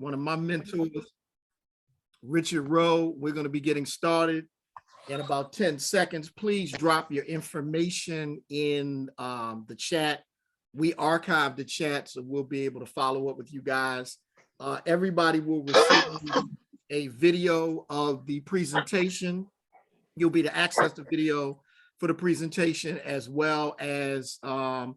one of my mentors, Richard Rowe. We're going to be getting started in about 10 seconds. Please drop your information in the chat. We archive the chat, so we'll be able to follow up with you guys. Everybody will receive a video of the presentation. You'll be able to access the video for the presentation as well as the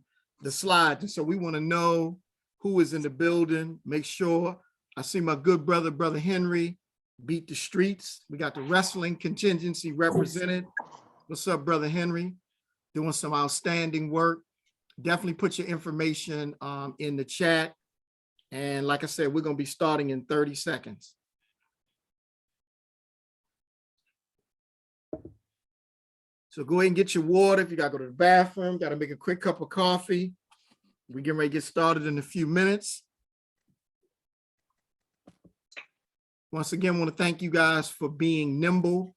slides. And so we want to know who is in the building. Make sure. I see my good brother, Brother Henry, beat the streets. We got the wrestling contingency represented. What's up, Brother Henry? Doing some outstanding work. Definitely put your information in the chat. And like I said, we're going to be starting in 30 seconds. So go ahead and get your water. If you got to go to the bathroom, got to make a quick cup of coffee. We're getting ready to get started in a few minutes. Once again, I want to thank you guys for being nimble.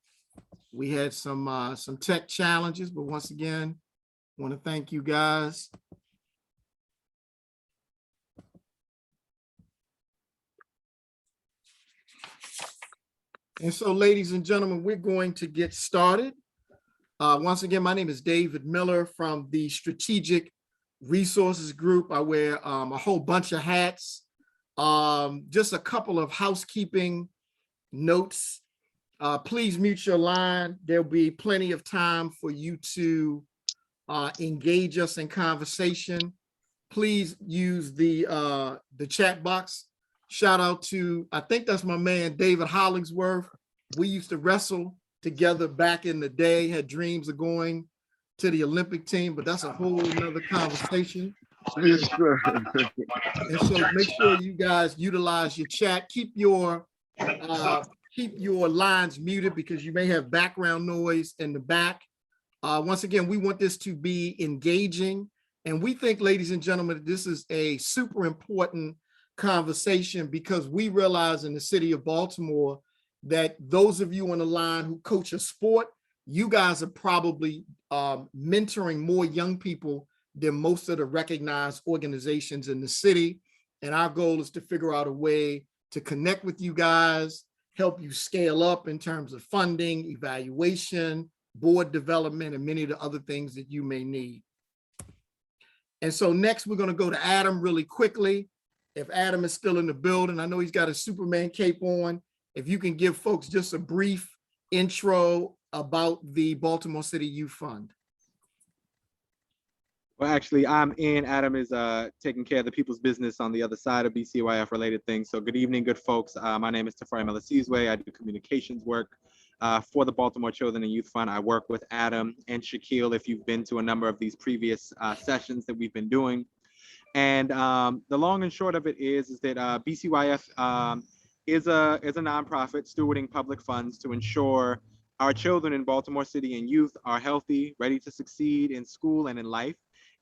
We had some tech challenges, but once again, I want to thank you guys. And so, ladies and gentlemen, we're going to get started. Once again, my name is David Miller from the Strategic Resources Group. I wear a whole bunch of hats. Just a couple of housekeeping notes. Please mute your line. There'll be plenty of time for you to engage us in conversation. Please use the chat box. Shout out to, I think that's my man, David Hollingsworth. We used to wrestle together back in the day, had dreams of going to the Olympic team, but that's a whole nother conversation. And so make sure you guys utilize your chat. Keep your lines muted because you may have background noise in the back. Once again, we want this to be engaging. And we think, ladies and gentlemen, this is a super important conversation because we realize in the city of Baltimore that those of you on the line who coach a sport, you guys are probably mentoring more young people than most of the recognized organizations in the city. And our goal is to figure out a way to connect with you guys, help you scale up in terms of funding, evaluation, board development, and many of the other things that you may need. And so next, we're going to go to Adam really quickly. If Adam is still in the building, I know he's got a Superman cape on. If you can give folks just a brief intro about the Baltimore City Youth Fund. Well, actually, I'm in. Adam is taking care of the people's business on the other side of BCYF related things. So good evening, good folks. My name is Tafari Melasizwe. I do communications work for the Baltimore Children and Youth Fund. I work with Adam and Shaquille, if you've been to a number of these previous sessions that we've been doing. And the long and short of it is that BCYF is a nonprofit stewarding public funds to ensure our children in Baltimore City and youth are healthy, ready to succeed in school and in life,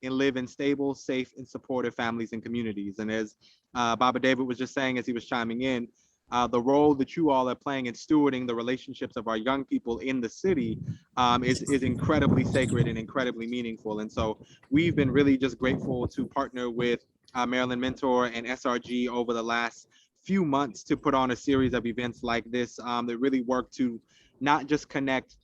and live in stable, safe, and supportive families and communities. And as Baba David was just saying as he was chiming in, the role that you all are playing in stewarding the relationships of our young people in the city is incredibly sacred and incredibly meaningful. And so we've been really just grateful to partner with Maryland Mentor and SRG over the last few months to put on a series of events like this that really work to not just connect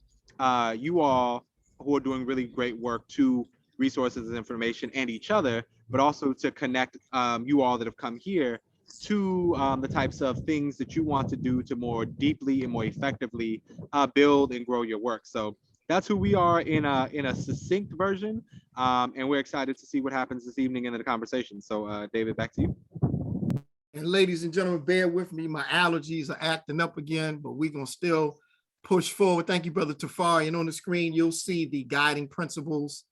you all who are doing really great work to resources and information and each other, but also to connect you all that have come here to the types of things that you want to do to more deeply and more effectively build and grow your work. So that's who we are in a succinct version, and we're excited to see what happens this evening in the conversation. So David, back to you. And ladies and gentlemen, bear with me. My allergies are acting up again, but we're going to still push forward. Thank you, Brother Tafari. And on the screen, you'll see the guiding principles,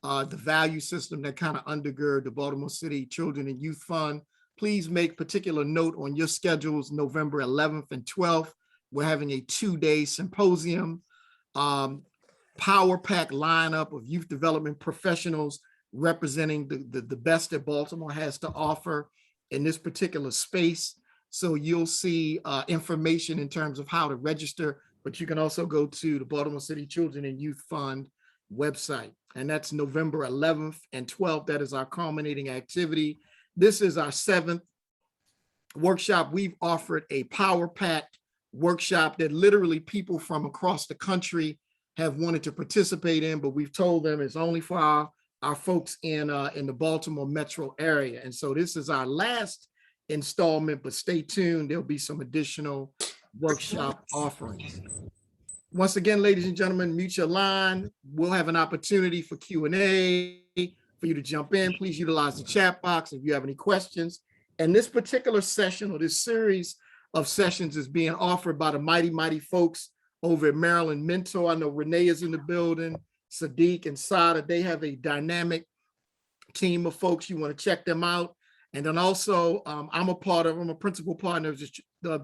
the value system that kind of undergird the Baltimore City Children and Youth Fund. Please make particular note on your schedules, November 11th and 12th. We're having a 2-day symposium, power pack lineup of youth development professionals representing the best that Baltimore has to offer in this particular space. So you'll see information in terms of how to register, but you can also go to the Baltimore City Children and Youth Fund website. And that's November 11th and 12th. That is our culminating activity. This is our 7th workshop, we've offered a power packed workshop that literally people from across the country have wanted to participate in, but we've told them it's only for our folks in the Baltimore metro area. And so this is our last installment, but stay tuned. There'll be some additional workshop offerings. Once again, ladies and gentlemen, mute your line. We'll have an opportunity for Q&A for you to jump in. Please utilize the chat box if you have any questions. And this particular session, or this series of sessions, is being offered by the mighty folks over at Maryland Mentor. I know Renee is in the building, Sadiq and Sada. They have a dynamic team of folks. You want to check them out. And then also, I'm a principal partner of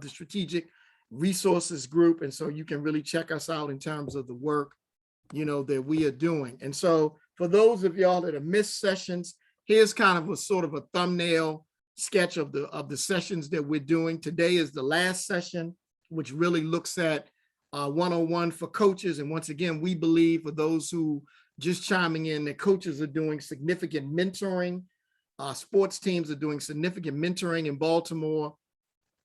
the Strategic Resources Group. And so you can really check us out in terms of the work, that we are doing. And so for those of y'all that have missed sessions, here's kind of a sort of a thumbnail sketch of the sessions that we're doing. Today is the last session, which really looks at one-on-one for coaches. And once again, we believe, for those who just chiming in, that coaches are doing significant mentoring. Sports teams are doing significant mentoring in Baltimore,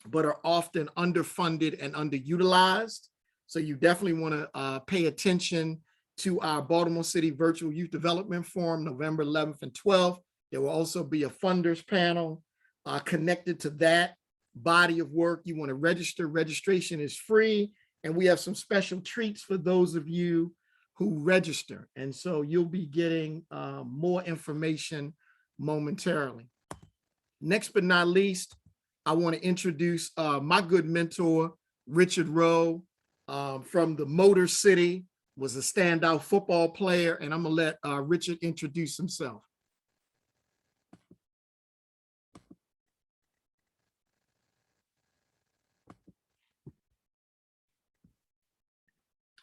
but are often underfunded and underutilized. So you definitely want to pay attention to our Baltimore City Virtual Youth Development Forum, November 11th and 12th. There will also be a funders panel connected to that body of work. You want to register. Registration is free. And we have some special treats for those of you who register. And so you'll be getting more information momentarily. Next but not least, I want to introduce my good mentor, Richard Rowe, from the Motor City, was a standout football player. And I'm going to let Richard introduce himself.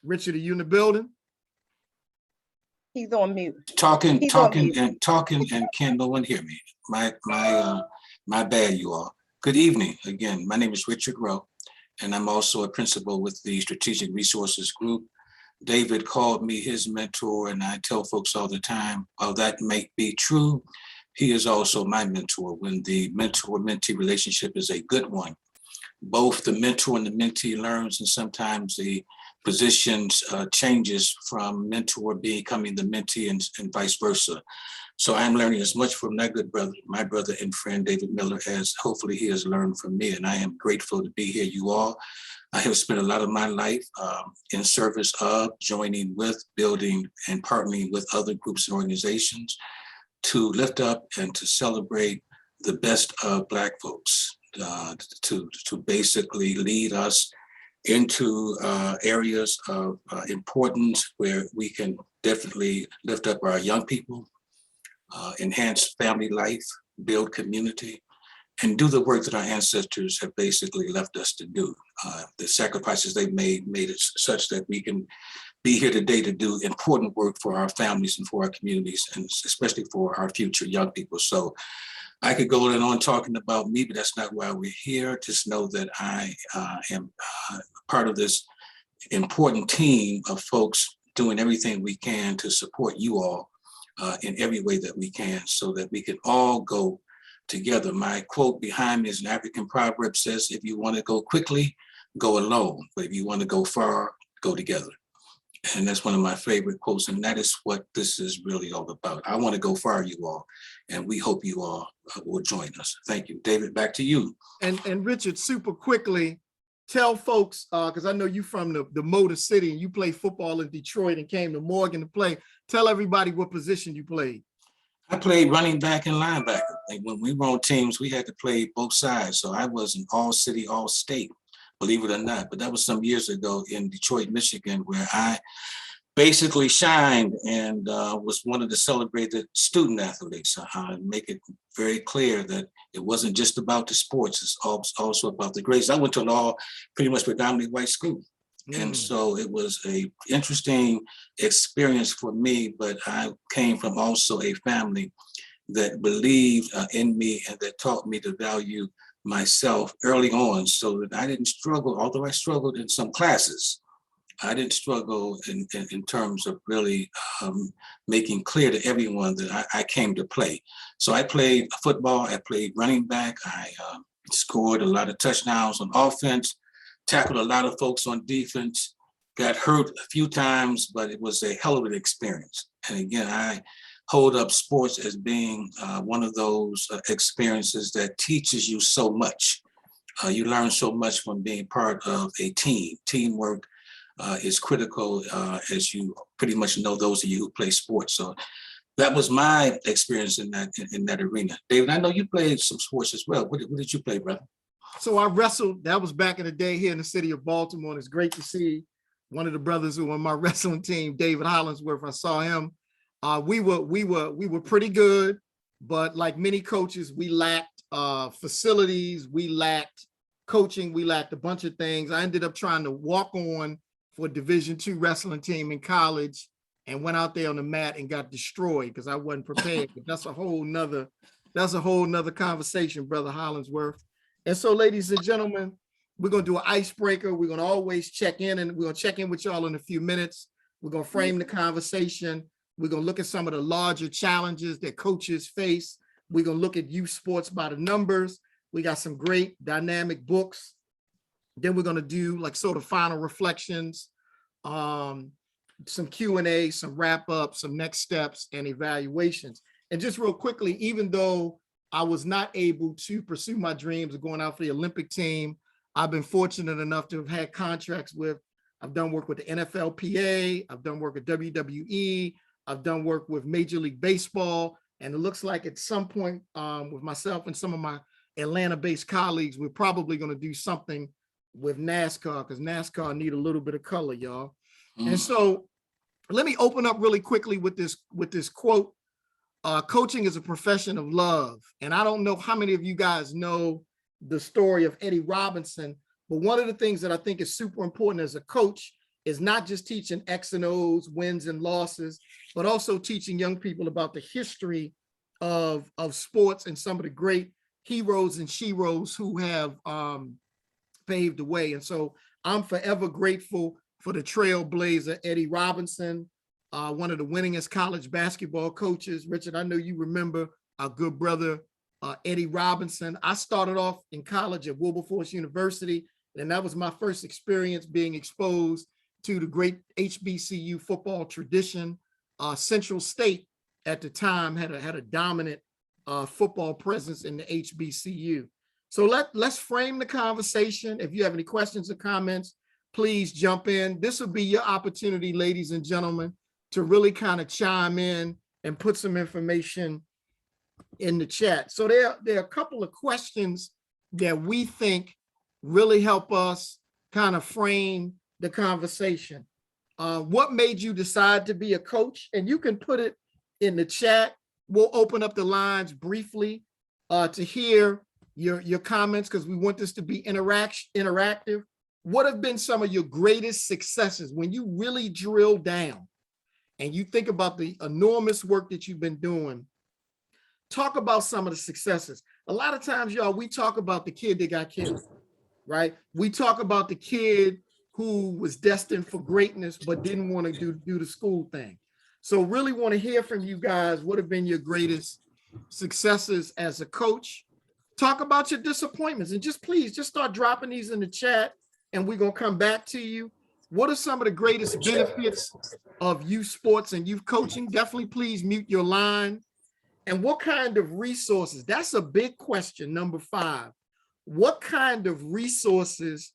Richard, are you in the building? He's on mute. Talking, and can no one hear me? My bad, you all. Good evening again. My name is Richard Rowe, and I'm also a principal with the Strategic Resources Group. David called me his mentor, and I tell folks all the time, while that may be true, he is also my mentor when the mentor-mentee relationship is a good one. Both the mentor and the mentee learns, and sometimes the positions changes from mentor becoming the mentee and vice versa. So I'm learning as much from that good brother, my brother and friend, David Miller, as hopefully he has learned from me. And I am grateful to be here, you all. I have spent a lot of my life in service of, joining with, building, and partnering with other groups and organizations to lift up and to celebrate the best of Black folks, to basically lead us into areas of importance where we can definitely lift up our young people, enhance family life, build community, and do the work that our ancestors have basically left us to do. The sacrifices they've made it such that we can be here today to do important work for our families and for our communities, and especially for our future young people. So I could go on talking about me, but that's not why we're here. Just know that I am part of this important team of folks doing everything we can to support you all in every way that we can, so that we can all go together. My quote behind me is an African proverb, says, if you want to go quickly, go alone. But if you want to go far, go together. And that's one of my favorite quotes. And that is what this is really all about. I want to go far, you all. And we hope you all will join us. Thank you. David, back to you. And Richard, super quickly, tell folks, because I know you from the Motor City and you played football in Detroit and came to Morgan to play. Tell everybody what position you played. I played running back and linebacker. Like when we were on teams, we had to play both sides. So I was an all-city, all-state, believe it or not. But that was some years ago in Detroit, Michigan, where I basically shined and was one of the celebrated student athletes. Make it very clear that it wasn't just about the sports, it's also about the grades. I went to an all pretty much predominantly white school. And so it was a interesting experience for me, but I came from also a family that believed in me and that taught me to value myself early on, so that I didn't struggle, although I struggled in some classes. I didn't struggle in terms of really making clear to everyone that I came to play. So I played football, I played running back, I scored a lot of touchdowns on offense, tackled a lot of folks on defense, got hurt a few times, but it was a hell of an experience. And again, I hold up sports as being one of those experiences that teaches you so much. You learn so much from being part of a team. Teamwork is critical, as you pretty much know, those of you who play sports. So that was my experience in that arena. David, I know you played some sports as well. What did you play, brother? So I wrestled. That was back in the day here in the city of Baltimore. And it's great to see one of the brothers who were on my wrestling team, David Hollingsworth. I saw him. We were pretty good, but like many coaches, we lacked facilities, we lacked coaching, we lacked a bunch of things. I ended up trying to walk on for a Division II wrestling team in college and went out there on the mat and got destroyed because I wasn't prepared. But that's a whole nother conversation, Brother Hollingsworth. And so, ladies and gentlemen, we're going to do an icebreaker. We're going to always check in, and we're going to check in with y'all in a few minutes. We're going to frame the conversation. We're going to look at some of the larger challenges that coaches face. We're going to look at youth sports by the numbers. We got some great dynamic books. Then we're going to do like sort of final reflections, some Q&A, some wrap up, some next steps and evaluations. And just real quickly, even though I was not able to pursue my dreams of going out for the Olympic team, I've been fortunate enough to have had contracts with, I've done work with the NFLPA, I've done work with WWE, I've done work with Major League Baseball, and it looks like at some point with myself and some of my Atlanta-based colleagues, we're probably going to do something with NASCAR because NASCAR need a little bit of color, y'all. And so let me open up really quickly with this quote. Coaching is a profession of love. And I don't know how many of you guys know the story of Eddie Robinson, but one of the things that I think is super important as a coach is not just teaching X and O's, wins and losses, but also teaching young people about the history of sports and some of the great heroes and sheroes who have paved the way. And so I'm forever grateful for the trailblazer, Eddie Robinson, one of the winningest college basketball coaches. Richard, I know you remember our good brother, Eddie Robinson. I started off in college at Wilberforce University, and that was my first experience being exposed to the great HBCU football tradition. Central State at the time had a dominant football presence in the HBCU. So let's frame the conversation. If you have any questions or comments, please jump in. This will be your opportunity, ladies and gentlemen, to really kind of chime in and put some information in the chat. So there are a couple of questions that we think really help us kind of frame the conversation. What made you decide to be a coach? And you can put it in the chat. We'll open up the lines briefly to hear your comments because we want this to be interactive. What have been some of your greatest successes when you really drill down and you think about the enormous work that you've been doing? Talk about some of the successes. A lot of times, y'all, we talk about the kid that got killed, right? We talk about the kid who was destined for greatness but didn't want to do the school thing. So really want to hear from you guys. What have been your greatest successes as a coach? Talk about your disappointments and please start dropping these in the chat and we're going to come back to you. What are some of the greatest benefits of youth sports and youth coaching? Definitely please mute your line. And what kind of resources? That's a big question. Number 5, what kind of resources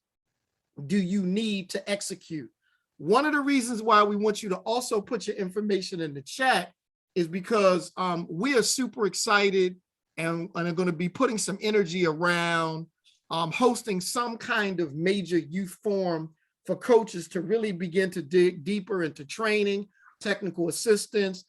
do you need to execute? One of the reasons why we want you to also put your information in the chat is because we are super excited and are going to be putting some energy around hosting some kind of major youth forum for coaches to really begin to dig deeper into training, technical assistance,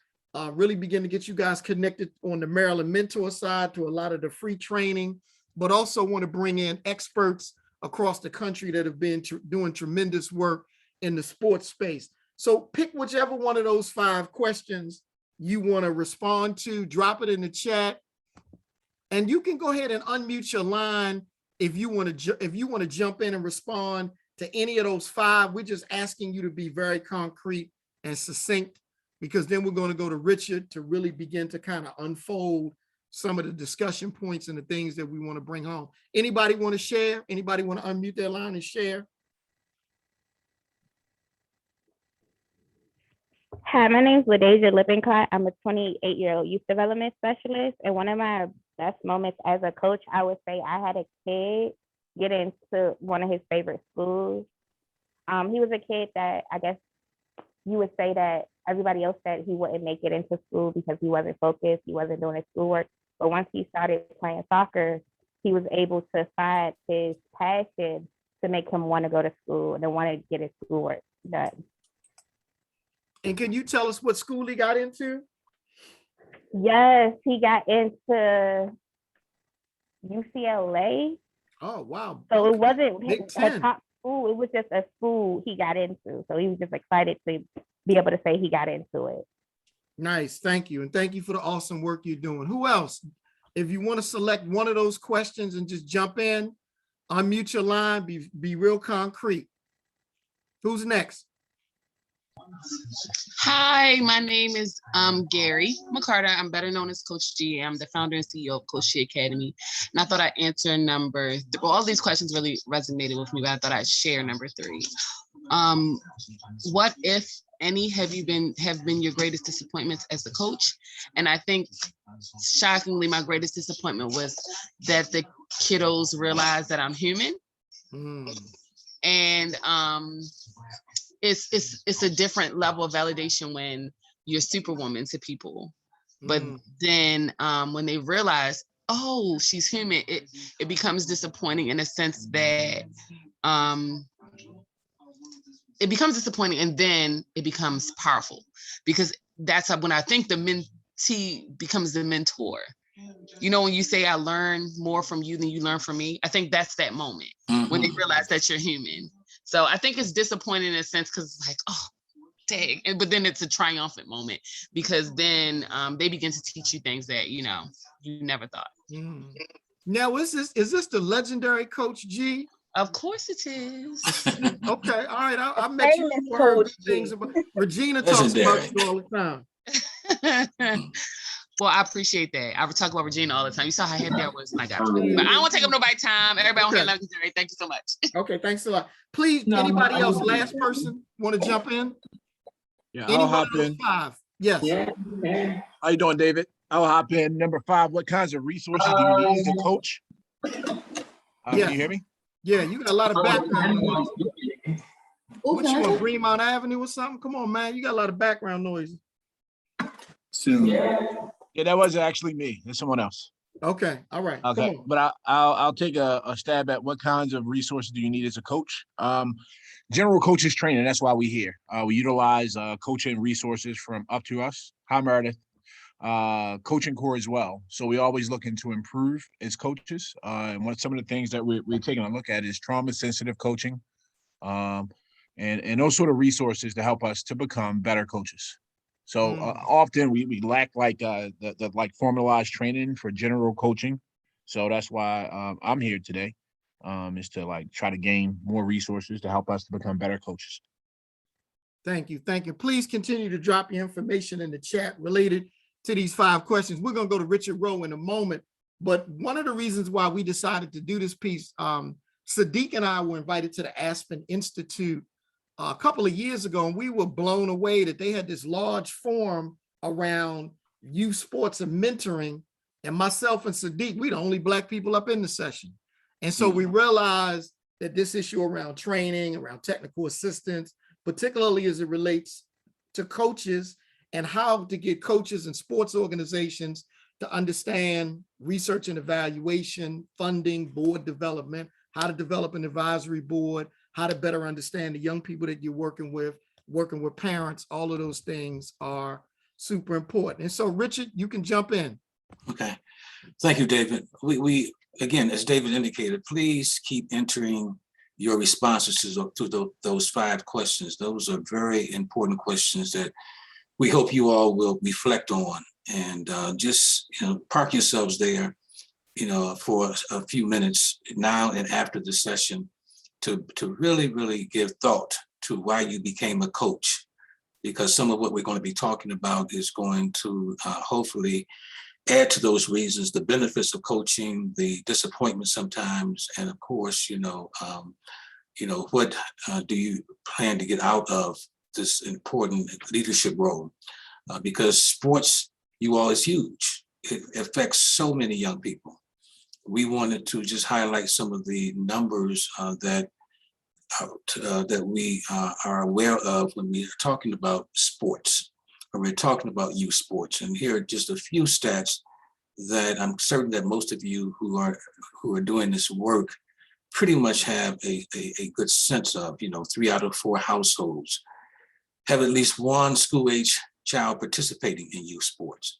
really begin to get you guys connected on the Maryland Mentor side to a lot of the free training, but also want to bring in experts across the country that have been doing tremendous work in the sports space. So pick whichever one of those 5 questions you want to respond to, drop it in the chat, and you can go ahead and unmute your line if you want to jump in and respond to any of those 5. We're just asking you to be very concrete and succinct, because then we're going to go to Richard to really begin to kind of unfold some of the discussion points and the things that we want to bring home. Anybody want to share? Anybody want to unmute their line and share? Hi, my name is LaDeja Lippincott. I'm a 28-year-old youth development specialist. And one of my best moments as a coach, I would say I had a kid get into one of his favorite schools. He was a kid that I guess you would say that everybody else said he wouldn't make it into school because he wasn't focused, he wasn't doing his schoolwork. But once he started playing soccer, he was able to find his passion to make him want to go to school and to want to get his schoolwork done. And can you tell us what school he got into? Yes, he got into UCLA. Oh, wow. So it wasn't Big a Ten. top school. It was just a school he got into. So he was just excited to be able to say he got into it. Nice. Thank you. And thank you for the awesome work you're doing. Who else? If you want to select one of those questions and just jump in, unmute your line, be real concrete. Who's next? Hi, my name is Gary McCarter. I'm better known as Coach G. I'm the founder and CEO of Coach G Academy. And I thought I'd answer all these questions really resonated with me, but I thought I'd share number 3. What, if any, have been your greatest disappointments as a coach? And I think shockingly, my greatest disappointment was that the kiddos realized that I'm human. And it's a different level of validation when you're superwoman to people. But then when they realize, oh, she's human, it becomes disappointing in a sense that it becomes disappointing, and then it becomes powerful, because that's when I think the mentee becomes the mentor. You know, when you say I learn more from you than you learn from me, I think that's that moment when they realize that you're human. So I think it's disappointing in a sense, because it's like, oh, dang. But then it's a triumphant moment, because then they begin to teach you things that, you know, you never thought. Now, is this the legendary Coach G? Of course it is. Okay, all right. I met you Famous before. Coach Things G. about Regina talks about Legendary. you all the time. Well, I appreciate that. I would talk about Regina all the time. You saw how happy I was when I got her. But I don't want to take up nobody's time. Everybody on here legendary. Thank you so much. Okay, thanks a lot. Please, anybody else, last person, want to jump in? Yeah, Any I'll one hop of those in. 5? Yes. How you doing, David? I'll hop in. Number 5, what kinds of resources do you need as a coach? Can you hear me? Yeah, you got a lot of background noise. What, you on Greenmount Avenue or something? Come on, man. You got a lot of background noise. Yeah, that wasn't actually me. It's someone else. Okay, all right. Okay, Come on. but I'll take a stab at what kinds of resources do you need as a coach? General coaches training. That's why we're here. We utilize coaching resources from Up to Us, Hi Meredith, coaching core as well. So we always looking to improve as coaches. And some of the things that we're taking a look at is trauma sensitive coaching, and those sort of resources to help us to become better coaches. So often we lack the formalized training for general coaching. So that's why I'm here today, is to try to gain more resources to help us to become better coaches. Thank you. Thank you. Please continue to drop your information in the chat related to these 5 questions. We're going to go to Richard Rowe in a moment. But one of the reasons why we decided to do this piece, Sadiq and I were invited to the Aspen Institute a couple of years ago, and we were blown away that they had this large forum around youth sports and mentoring. And myself and Sadiq, we the only Black people up in the session. And so we realized that this issue around training, around technical assistance, particularly as it relates to coaches, and how to get coaches and sports organizations to understand research and evaluation, funding, board development, how to develop an advisory board, how to better understand the young people that you're working with parents. All of those things are super important. And so, Richard, you can jump in. Okay. Thank you, David. We again, as David indicated, please keep entering your responses to those 5 questions. Those are very important questions that we hope you all will reflect on, and just park yourselves there, for a few minutes now and after the session to really give thought to why you became a coach, because some of what we're going to be talking about is going to hopefully add to those reasons the benefits of coaching, the disappointment sometimes, and of course, what do you plan to get out of this important leadership role? Because sports, you all, is huge. It affects so many young people. We wanted to just highlight some of the numbers that we are aware of when we are talking about sports, when we're talking about youth sports. And here are just a few stats that I'm certain that most of you who are doing this work pretty much have a good sense of. 3 out of 4 households have at least one school-age child participating in youth sports.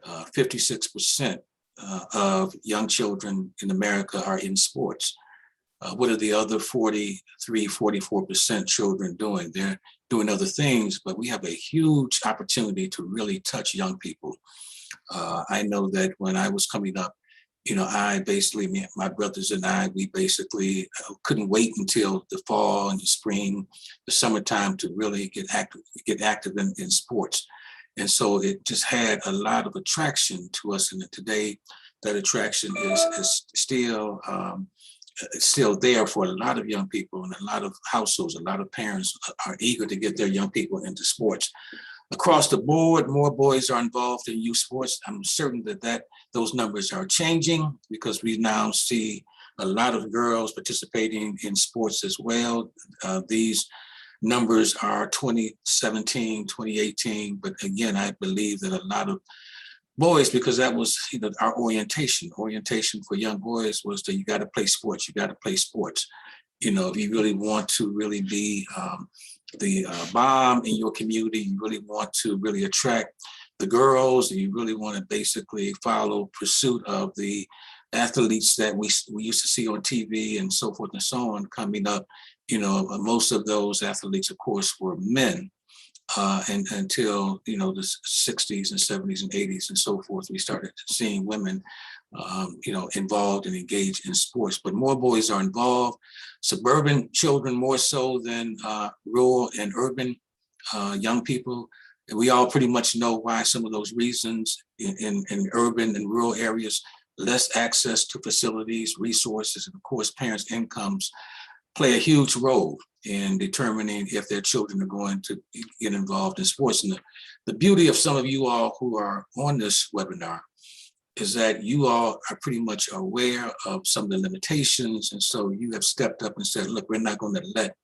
56% of young children in America are in sports. What are the other 44% children doing? They're doing other things, but we have a huge opportunity to really touch young people. I know that when I was coming up, my brothers and I, we basically couldn't wait until the fall and the spring, the summertime to really get active in sports. And so it just had a lot of attraction to us. And today that attraction is still there for a lot of young people, and a lot of households, a lot of parents are eager to get their young people into sports. Across the board, more boys are involved in youth sports. I'm certain that those numbers are changing, because we now see a lot of girls participating in sports as well. These numbers are 2017, 2018, but again, I believe that a lot of boys, because that was our orientation for young boys was that you got to play sports. If you really want to really be the bomb in your community, you really want to really attract the girls, and you really want to basically follow pursuit of the athletes that we used to see on TV and so forth and so on coming up. Most of those athletes, of course, were men. And until the 60s and 70s and 80s and so forth, we started seeing women involved and engaged in sports. But more boys are involved. Suburban children more so than rural and urban young people. And we all pretty much know why. Some of those reasons in urban and rural areas: less access to facilities, resources, and of course, parents' incomes play a huge role in determining if their children are going to get involved in sports. And the beauty of some of you all who are on this webinar is that you all are pretty much aware of some of the limitations. And so you have stepped up and said, look, we're not going to let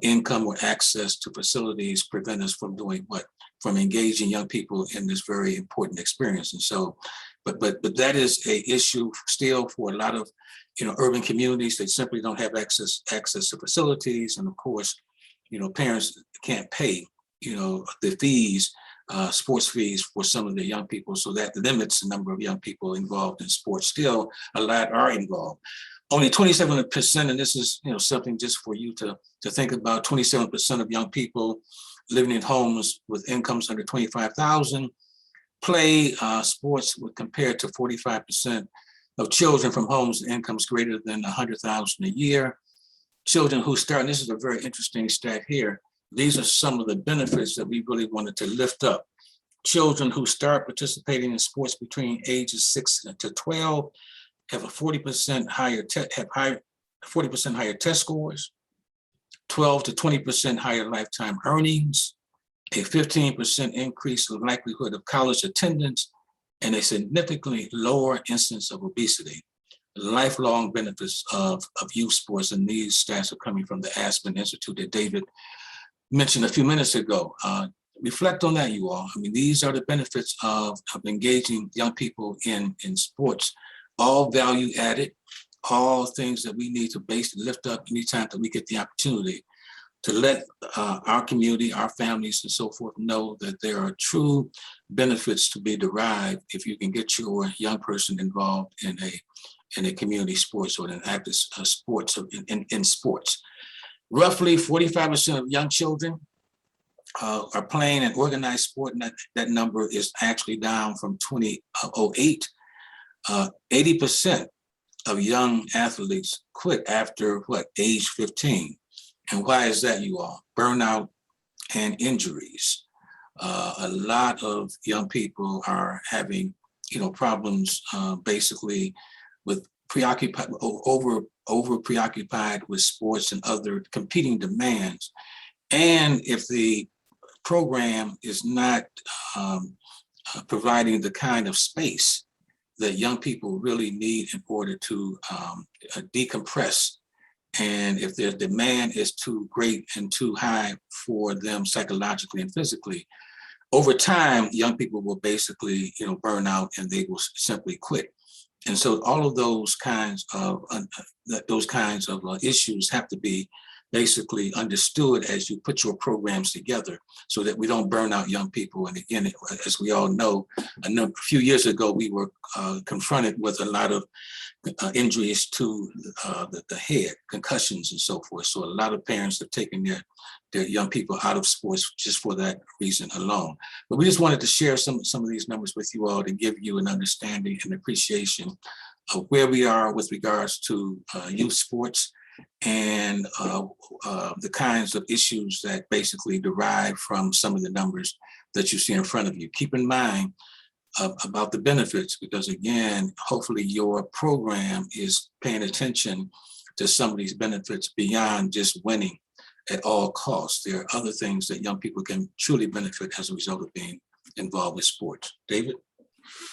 income or access to facilities prevent us from doing what? From engaging young people in this very important experience. And so, but that is a issue still for a lot of urban communities. They simply don't have access to facilities, and of course, parents can't pay the fees, sports fees for some of the young people, so that limits the number of young people involved in sports. Still, a lot are involved. Only 27%, and this is something just for you to think about. 27% of young people living in homes with incomes under $25,000 play sports, compared to 45% of children from homes with incomes greater than $100,000 a year. Children who start, and this is a very interesting stat here, these are some of the benefits that we really wanted to lift up. Children who start participating in sports between ages 6 to 12 have a 40% higher test scores, 12 to 20% higher lifetime earnings, a 15% increase in likelihood of college attendance, and a significantly lower incidence of obesity. Lifelong benefits of youth sports, and these stats are coming from the Aspen Institute that David mentioned a few minutes ago. Reflect on that, you all. I mean, these are the benefits of engaging young people in sports. All value added, all things that we need to basically lift up anytime that we get the opportunity to let our community, our families, and so forth know that there are true benefits to be derived if you can get your young person involved in a community sports or an active sports in sports. Roughly 45% of young children are playing an organized sport, and that number is actually down from 2008. 80% of young athletes quit after age 15. And why is that, you all? Burnout and injuries. A lot of young people are having, problems basically with over preoccupied with sports and other competing demands. And if the program is not providing the kind of space that young people really need in order to decompress, and if their demand is too great and too high for them psychologically and physically, over time, young people will basically, burn out and they will simply quit. And so all of those kinds of issues have to be basically understood as you put your programs together so that we don't burn out young people. And again, as we all know, a few years ago, we were confronted with a lot of injuries to the head, concussions and so forth. So a lot of parents have taken their young people out of sports just for that reason alone. But we just wanted to share some of these numbers with you all to give you an understanding and appreciation of where we are with regards to youth sports and the kinds of issues that basically derive from some of the numbers that you see in front of you. Keep in mind about the benefits, because again, hopefully your program is paying attention to some of these benefits beyond just winning at all costs. There are other things that young people can truly benefit as a result of being involved with sports. David?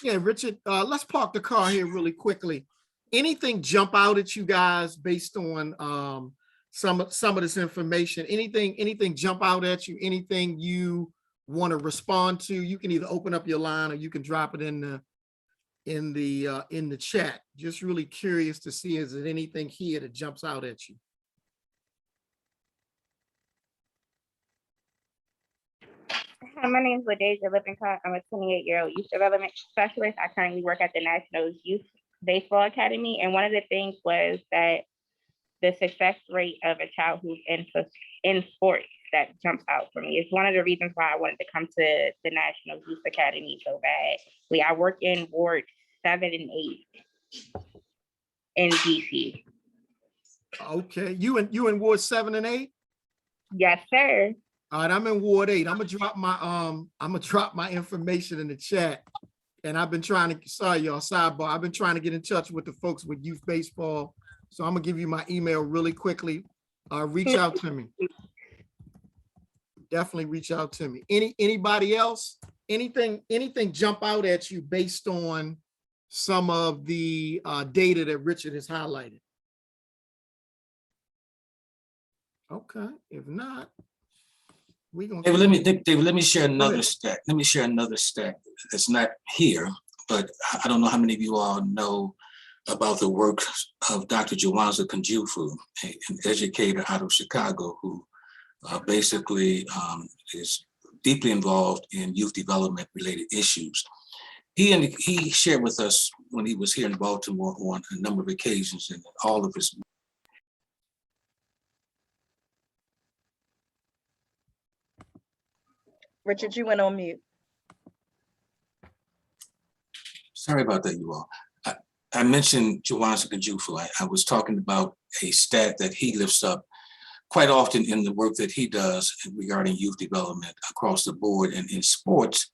Yeah, Richard, let's park the car here really quickly. Anything jump out at you guys based on some of this information? Anything jump out at you? Anything you want to respond to? You can either open up your line or you can drop it in the chat. Just really curious to see, is there anything here that jumps out at you? Hi, my name is LaDeja Lippincott. I'm a 28-year-old youth development specialist. I currently work at the National Youth Baseball Academy. And one of the things was that the success rate of a child who's in sports that jumps out for me. It's one of the reasons why I wanted to come to the National Youth Academy so badly. I work in Ward 7 and 8 in DC. Okay, you in Ward 7 and 8? Yes, sir. All right, I'm in Ward 8. I'm gonna drop my information in the chat. And I've been trying to, sorry y'all, sidebar, I've been trying to get in touch with the folks with youth baseball. So I'm gonna give you my email really quickly. Reach out to me. Definitely reach out to me. Anybody else? Anything jump out at you based on some of the data that Richard has highlighted? Okay, if not, we're gonna. David, let me share another stat. Let me share another stat that's not here, but I don't know how many of you all know about the work of Dr. Jawanza Kunjufu, an educator out of Chicago who basically is deeply involved in youth development related issues. He shared with us when he was here in Baltimore on a number of occasions, and all of his. Richard, you went on mute. Sorry about that, you all. I mentioned Jawanza Kunjufu. I was talking about a stat that he lifts up quite often in the work that he does regarding youth development across the board. And in sports,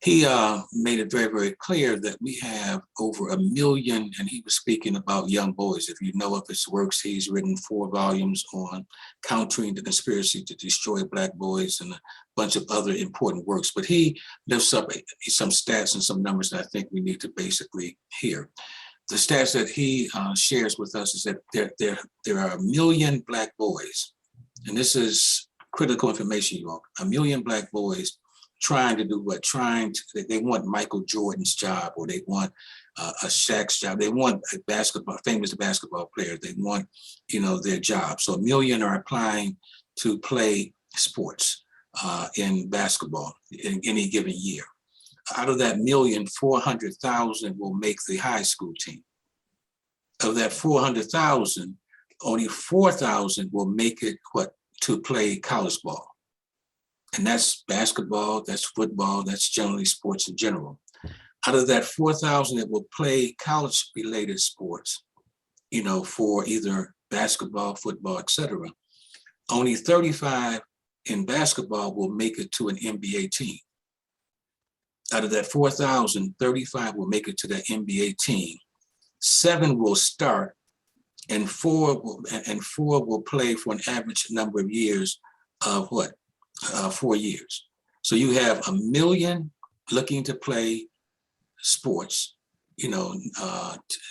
he made it very, very clear that we have over 1 million, and he was speaking about young boys. If you know of his works, he's written 4 volumes on countering the conspiracy to destroy Black boys and a bunch of other important works. But he lifts up some stats and some numbers that I think we need to basically hear. The stats that he shares with us is that there are 1 million Black boys, and this is critical information, you all. 1 million Black boys trying to do what? They want Michael Jordan's job, or they want a Shaq's job. They want a famous basketball player. They want, their job. So 1 million are applying to play sports in basketball in any given year. Out of that 1 million, 400,000 will make the high school team. Of that 400,000, only 4,000 will make it to play college ball. And that's basketball, that's football, that's generally sports in general. Out of that 4,000 that will play college-related sports, for either basketball, football, etc., only 35 in basketball will make it to an NBA team. Out of that 4,000, 35 will make it to that NBA team. 7 will start, and 4 will play for an average number of years of what? 4 years. So you have 1 million looking to play sports,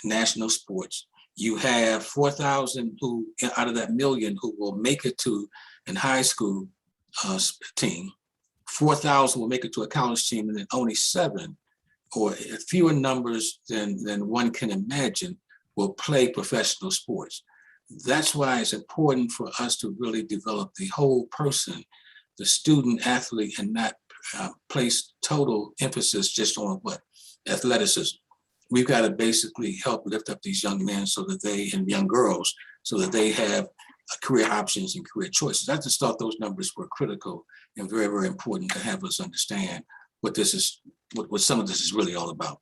national sports. You have 4,000 who, out of that 1 million, who will make it to an high school team. 4,000 will make it to a college team, and then only 7, or fewer numbers than one can imagine, will play professional sports. That's why it's important for us to really develop the whole person, the student athlete, and not place total emphasis just on what? Athleticism. We've got to basically help lift up these young men so that they, and young girls, so that they have career options and career choices. I just thought those numbers were critical and very, very important to have us understand what this is, what some of this is really all about.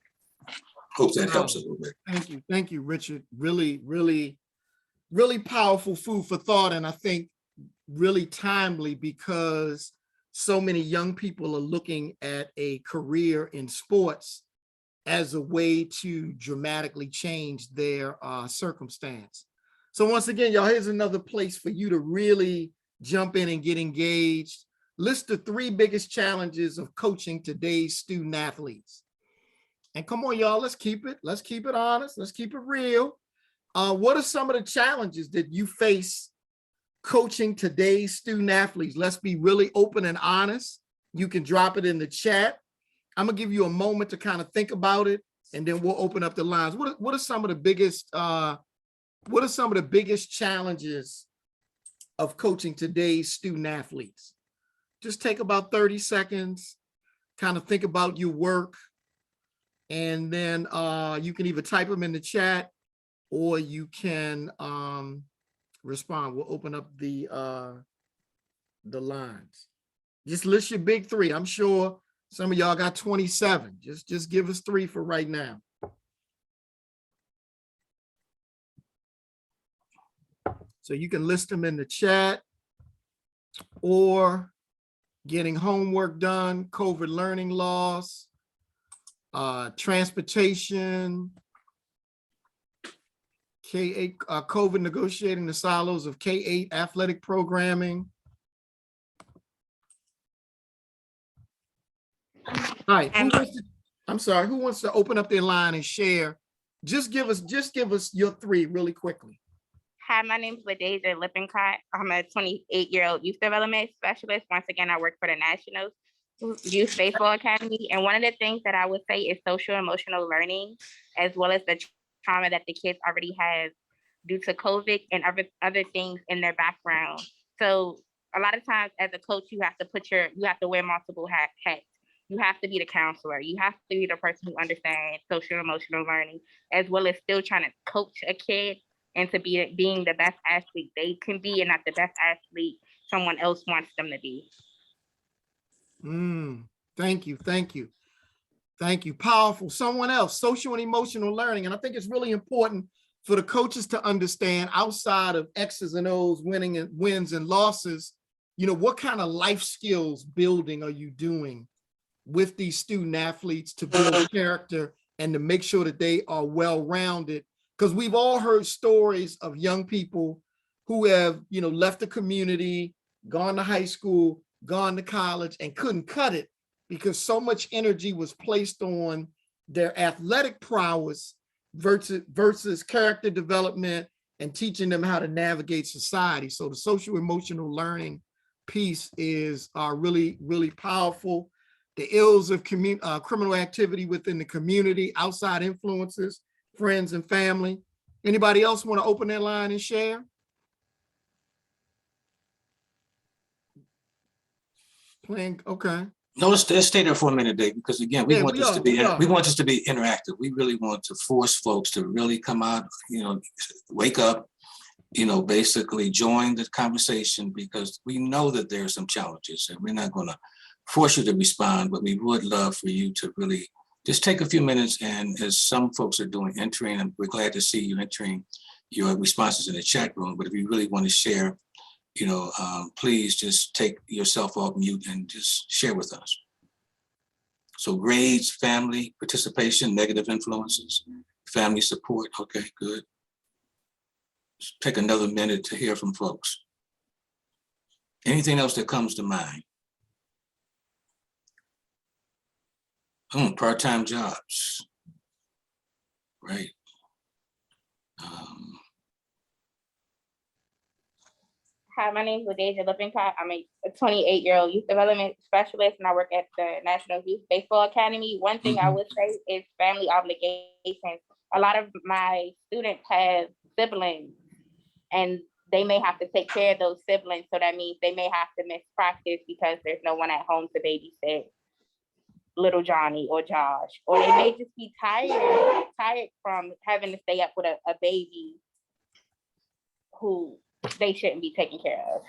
Hope that helps a little bit. Thank you, Richard. Really, really, really powerful food for thought, and I think really timely, because so many young people are looking at a career in sports as a way to dramatically change their circumstance. So once again, y'all, here's another place for you to really jump in and get engaged. List the 3 biggest challenges of coaching today's student athletes. And come on, y'all, let's keep it honest. Let's keep it real. What are some of the challenges that you face coaching today's student athletes? Let's be really open and honest. You can drop it in the chat. I'm gonna give you a moment to kind of think about it, and then we'll open up the lines. What are some of the biggest challenges of coaching today's student athletes? Just take about 30 seconds, kind of think about your work, and then you can either type them in the chat or you can respond. We'll open up the lines. Just list your big 3. I'm sure some of y'all got 27. Just give us 3 for right now. So you can list them in the chat, or getting homework done, COVID learning loss, transportation, K-8, COVID negotiating the silos of K-8 athletic programming. All right, who wants to open up their line and share? Just give us your 3 really quickly. Hi, my name is LaDeja Lippincott. I'm a 28-year-old youth development specialist. Once again, I work for the National Youth Baseball Academy. And one of the things that I would say is social emotional learning, as well as the trauma that the kids already have due to COVID and other things in their background. So a lot of times as a coach, you have to wear multiple hats. You have to be the counselor. You have to be the person who understands social emotional learning, as well as still trying to coach a kid into being the best athlete they can be, and not the best athlete someone else wants them to be. Thank you. Powerful. Someone else, social and emotional learning. And I think it's really important for the coaches to understand, outside of X's and O's, wins and losses, what kind of life skills building are you doing with these student athletes to build character and to make sure that they are well-rounded? Because we've all heard stories of young people who have, left the community, gone to high school, gone to college, and couldn't cut it because so much energy was placed on their athletic prowess versus character development and teaching them how to navigate society. So the social emotional learning piece is really, really powerful. The ills of criminal activity within the community, outside influences, friends and family. Anybody else want to open their line and share? Okay. No, let's stay there for a minute, Dave, because again, we want this to be interactive. We really want to force folks to really come out, wake up, basically join the conversation, because we know that there are some challenges, and we're not going to force you to respond, but we would love for you to really just take a few minutes, and as some folks are doing, entering, and we're glad to see you entering your responses in the chat room. But if you really want to share, please just take yourself off mute and just share with us. So grades, family, participation, negative influences, family support. Okay, good. Let's take another minute to hear from folks. Anything else that comes to mind? Part-time jobs. Right. Hi, my name is Ladeja Lippincott. I'm a 28-year-old youth development specialist, and I work at the National Youth Baseball Academy. One thing I would say is family obligations. A lot of my students have siblings, and they may have to take care of those siblings. So that means they may have to miss practice because there's no one at home to babysit little Johnny or Josh, or they may just be tired from having to stay up with a baby who they shouldn't be taking care of.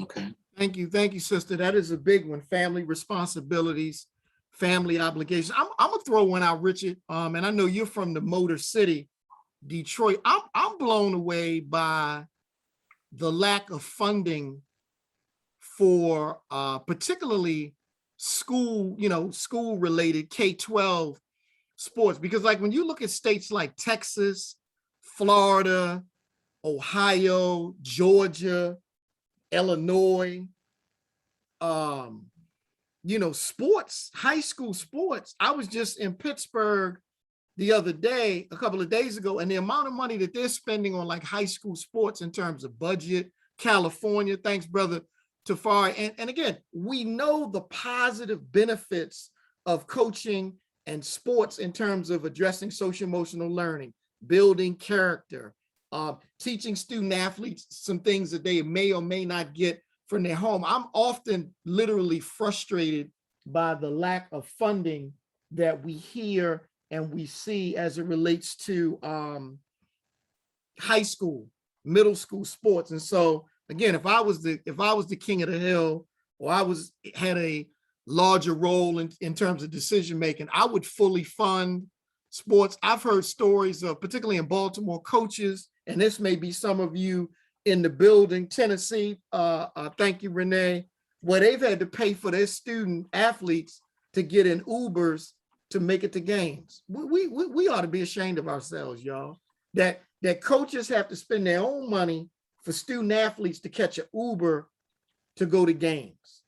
Okay. Thank you, sister. That is a big one. Family responsibilities, family obligations. I'm gonna throw one out, Richard. And I know you're from the Motor City, Detroit. I'm blown away by the lack of funding for particularly school related K-12 sports. Because like when you look at states like Texas, Florida, Ohio, Georgia, Illinois, sports, high school sports. I was just in Pittsburgh the other day, a couple of days ago, and the amount of money that they're spending on like high school sports in terms of budget, California, thanks, brother Tafari. And again, we know the positive benefits of coaching and sports in terms of addressing social emotional learning, building character, teaching student athletes some things that they may or may not get from their home. I'm often literally frustrated by the lack of funding that we hear and we see as it relates to high school, middle school sports. And so again, if I was the king of the hill, or had a larger role in terms of decision making, I would fully fund sports. I've heard stories of, particularly in Baltimore, coaches, and this may be some of you in the building, Tennessee, thank you, Renee, where they've had to pay for their student athletes to get in Ubers to make it to games. We ought to be ashamed of ourselves, y'all, that coaches have to spend their own money for student athletes to catch an Uber to go to games.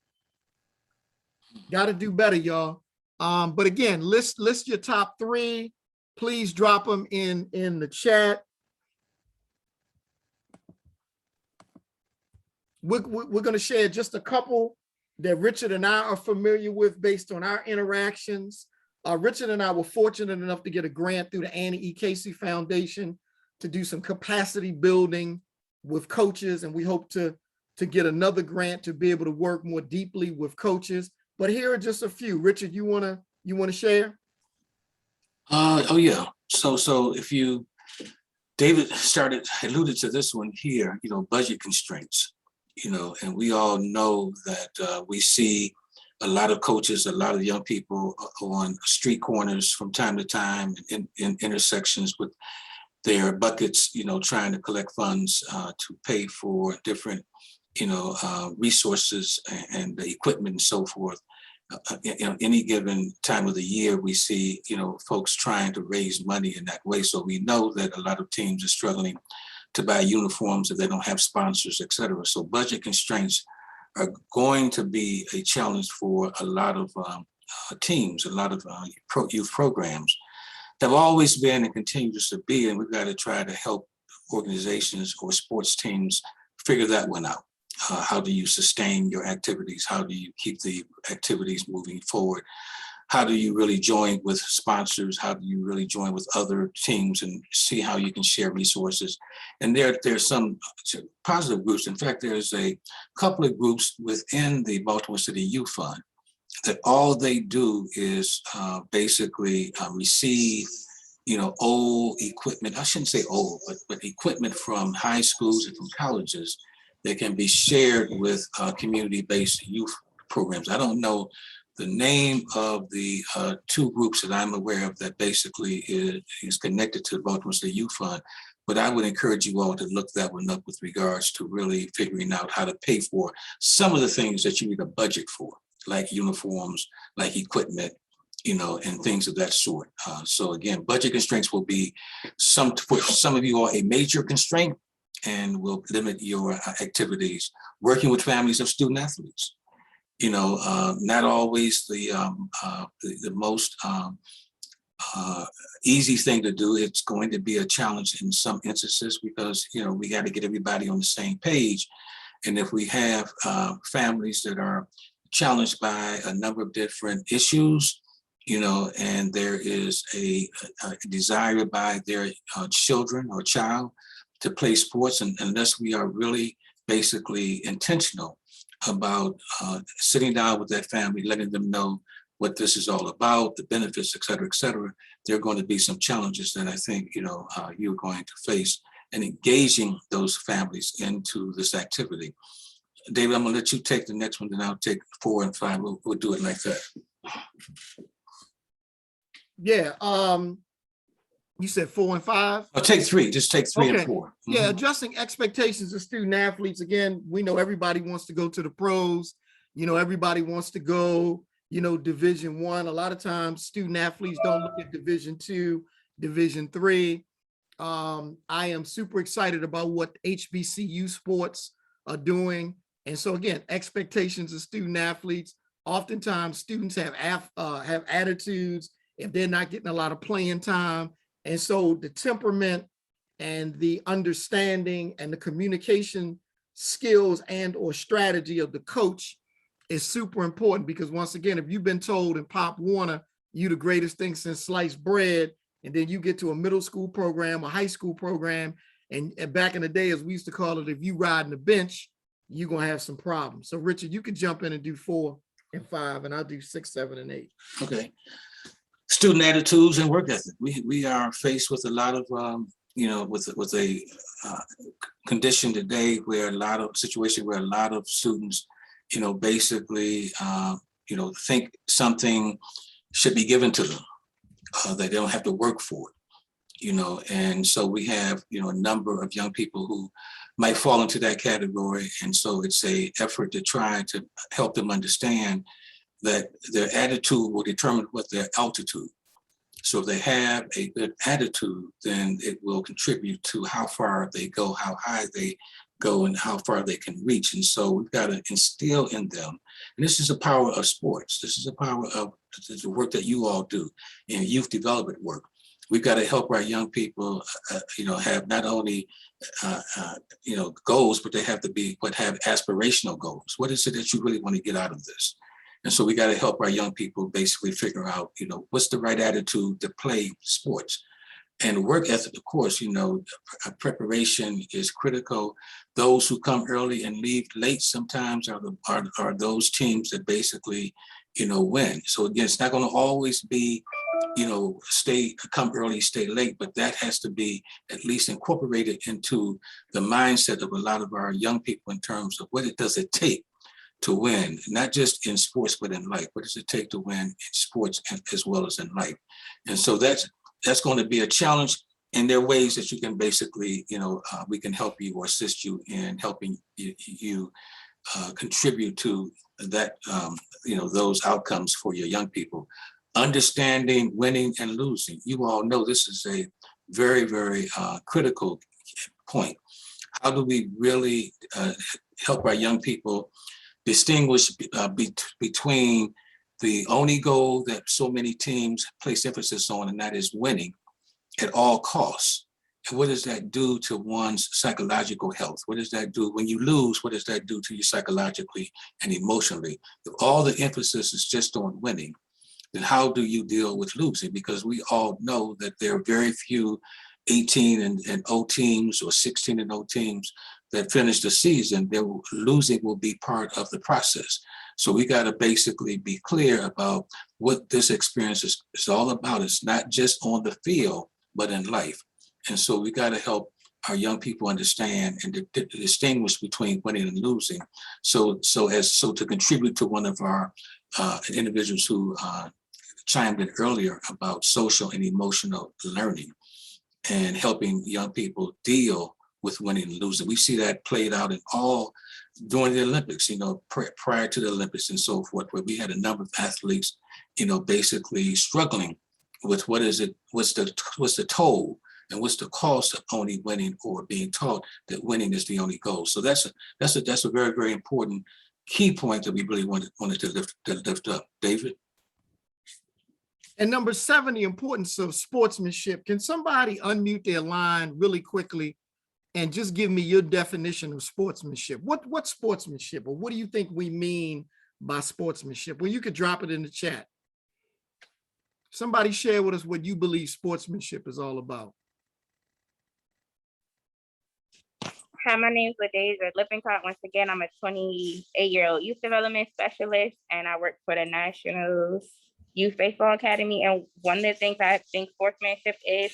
Got to do better, y'all. But again, list your top three. Please drop them in the chat. We're going to share just a couple that Richard and I are familiar with based on our interactions. Richard and I were fortunate enough to get a grant through the Annie E. Casey Foundation to do some capacity building with coaches, and we hope to get another grant to be able to work more deeply with coaches. But here are just a few. Richard, you wanna share? Oh yeah. So if David alluded to this one here, budget constraints, and we all know that we see a lot of coaches, a lot of young people on street corners from time to time in intersections with their buckets, trying to collect funds to pay for different, resources and the equipment and so forth. Any given time of the year, we see, folks trying to raise money in that way. So we know that a lot of teams are struggling to buy uniforms if they don't have sponsors, et cetera. So budget constraints are going to be a challenge for a lot of teams, a lot of youth programs. Have always been and continues to be, and we've got to try to help organizations or sports teams figure that one out. How do you sustain your activities? How do you keep the activities moving forward? How do you really join with sponsors? How do you really join with other teams and see how you can share resources? And there's some positive groups. In fact, there's a couple of groups within the Baltimore City Youth Fund that all they do is basically receive, old equipment. I shouldn't say old, but equipment from high schools and from colleges that can be shared with community-based youth programs. I don't know The name of the two groups that I'm aware of that basically is connected to the Baltimore State Youth Fund, but I would encourage you all to look that one up with regards to really figuring out how to pay for some of the things that you need a budget for, like uniforms, like equipment, and things of that sort. So again, budget constraints will be for some of you all a major constraint and will limit your activities. Working with families of student athletes, not always the most easy thing to do. It's going to be a challenge in some instances because, we got to get everybody on the same page. And if we have families that are challenged by a number of different issues, and there is a desire by their children or child to play sports, and unless we are really basically intentional about sitting down with that family, letting them know what this is all about, the benefits, et cetera, there are going to be some challenges that I think, you're going to face and engaging those families into this activity. David, I'm gonna let you take the next one, then I'll take 4 and 5. We'll do it like that. Yeah, you said 4 and 5? I'll take 3, just take 3 and 4. Yeah, adjusting expectations of student athletes. Again, we know everybody wants to go to the pros. Everybody wants to go, Division I. A lot of times student athletes don't look at Division II, Division III. I am super excited about what HBCU sports are doing. And so again, expectations of student athletes. Oftentimes students have attitudes if they're not getting a lot of playing time. And so the temperament and the understanding and the communication skills and or strategy of the coach is super important, because once again, if you've been told in Pop Warner, you the greatest thing since sliced bread, and then you get to a middle school program, a high school program, and back in the day, as we used to call it, if you ride in the bench, you're gonna have some problems. So Richard, you can jump in and do 4 and 5, and I'll do 6, 7, and 8. Okay. Student attitudes and work ethic. We are faced with a lot of, with a condition today where situation where a lot of students, basically, think something should be given to them, that they don't have to work for it, and so we have, a number of young people who might fall into that category. And so it's a effort to try to help them understand that their attitude will determine what their altitude. So if they have a good attitude, then it will contribute to how far they go, how high they go, and how far they can reach. And so we've got to instill in them, and this is the power of sports. This is the power of the work that you all do in youth development work. We've got to help our young people, have not only, goals, but they have aspirational goals. What is it that you really want to get out of this? And so we got to help our young people basically figure out, what's the right attitude to play sports. And work ethic, of course, preparation is critical. Those who come early and leave late sometimes are those teams that basically, win. So again, it's not going to always be, come early, stay late, but that has to be at least incorporated into the mindset of a lot of our young people in terms of what does it take to win, not just in sports, but in life. What does it take to win in sports as well as in life? And so that's going to be a challenge. And there are ways that you can basically, we can help you or assist you in helping you contribute to that, those outcomes for your young people. Understanding winning and losing. You all know this is a very, very critical point. How do we really help our young people distinguish between the only goal that so many teams place emphasis on, and that is winning at all costs? And what does that do to one's psychological health? What does that do when you lose? What does that do to you psychologically and emotionally? If all the emphasis is just on winning, then how do you deal with losing? Because we all know that there are very few 18 and 0 teams or 16 and 0 teams that finish the season. Losing will be part of the process. So we got to basically be clear about what this experience is all about. It's not just on the field, but in life. And so we got to help our young people understand and distinguish between winning and losing. So to contribute to one of our individuals who chimed in earlier about social and emotional learning and helping young people deal with winning and losing. We see that played out in all during the Olympics, prior to the Olympics and so forth, where we had a number of athletes, basically struggling with what's the toll and what's the cost of only winning, or being taught that winning is the only goal. So that's a very, very important key point that we really wanted to lift up. David? And number 7, the importance of sportsmanship. Can somebody unmute their line really quickly and just give me your definition of sportsmanship? What's sportsmanship, or what do you think we mean by sportsmanship? Well, you could drop it in the chat. Somebody share with us what you believe sportsmanship is all about. Hi, my name is LaDeja Lippincott. Once again, I'm a 28-year-old youth development specialist, and I work for the National Youth Baseball Academy. And one of the things I think sportsmanship is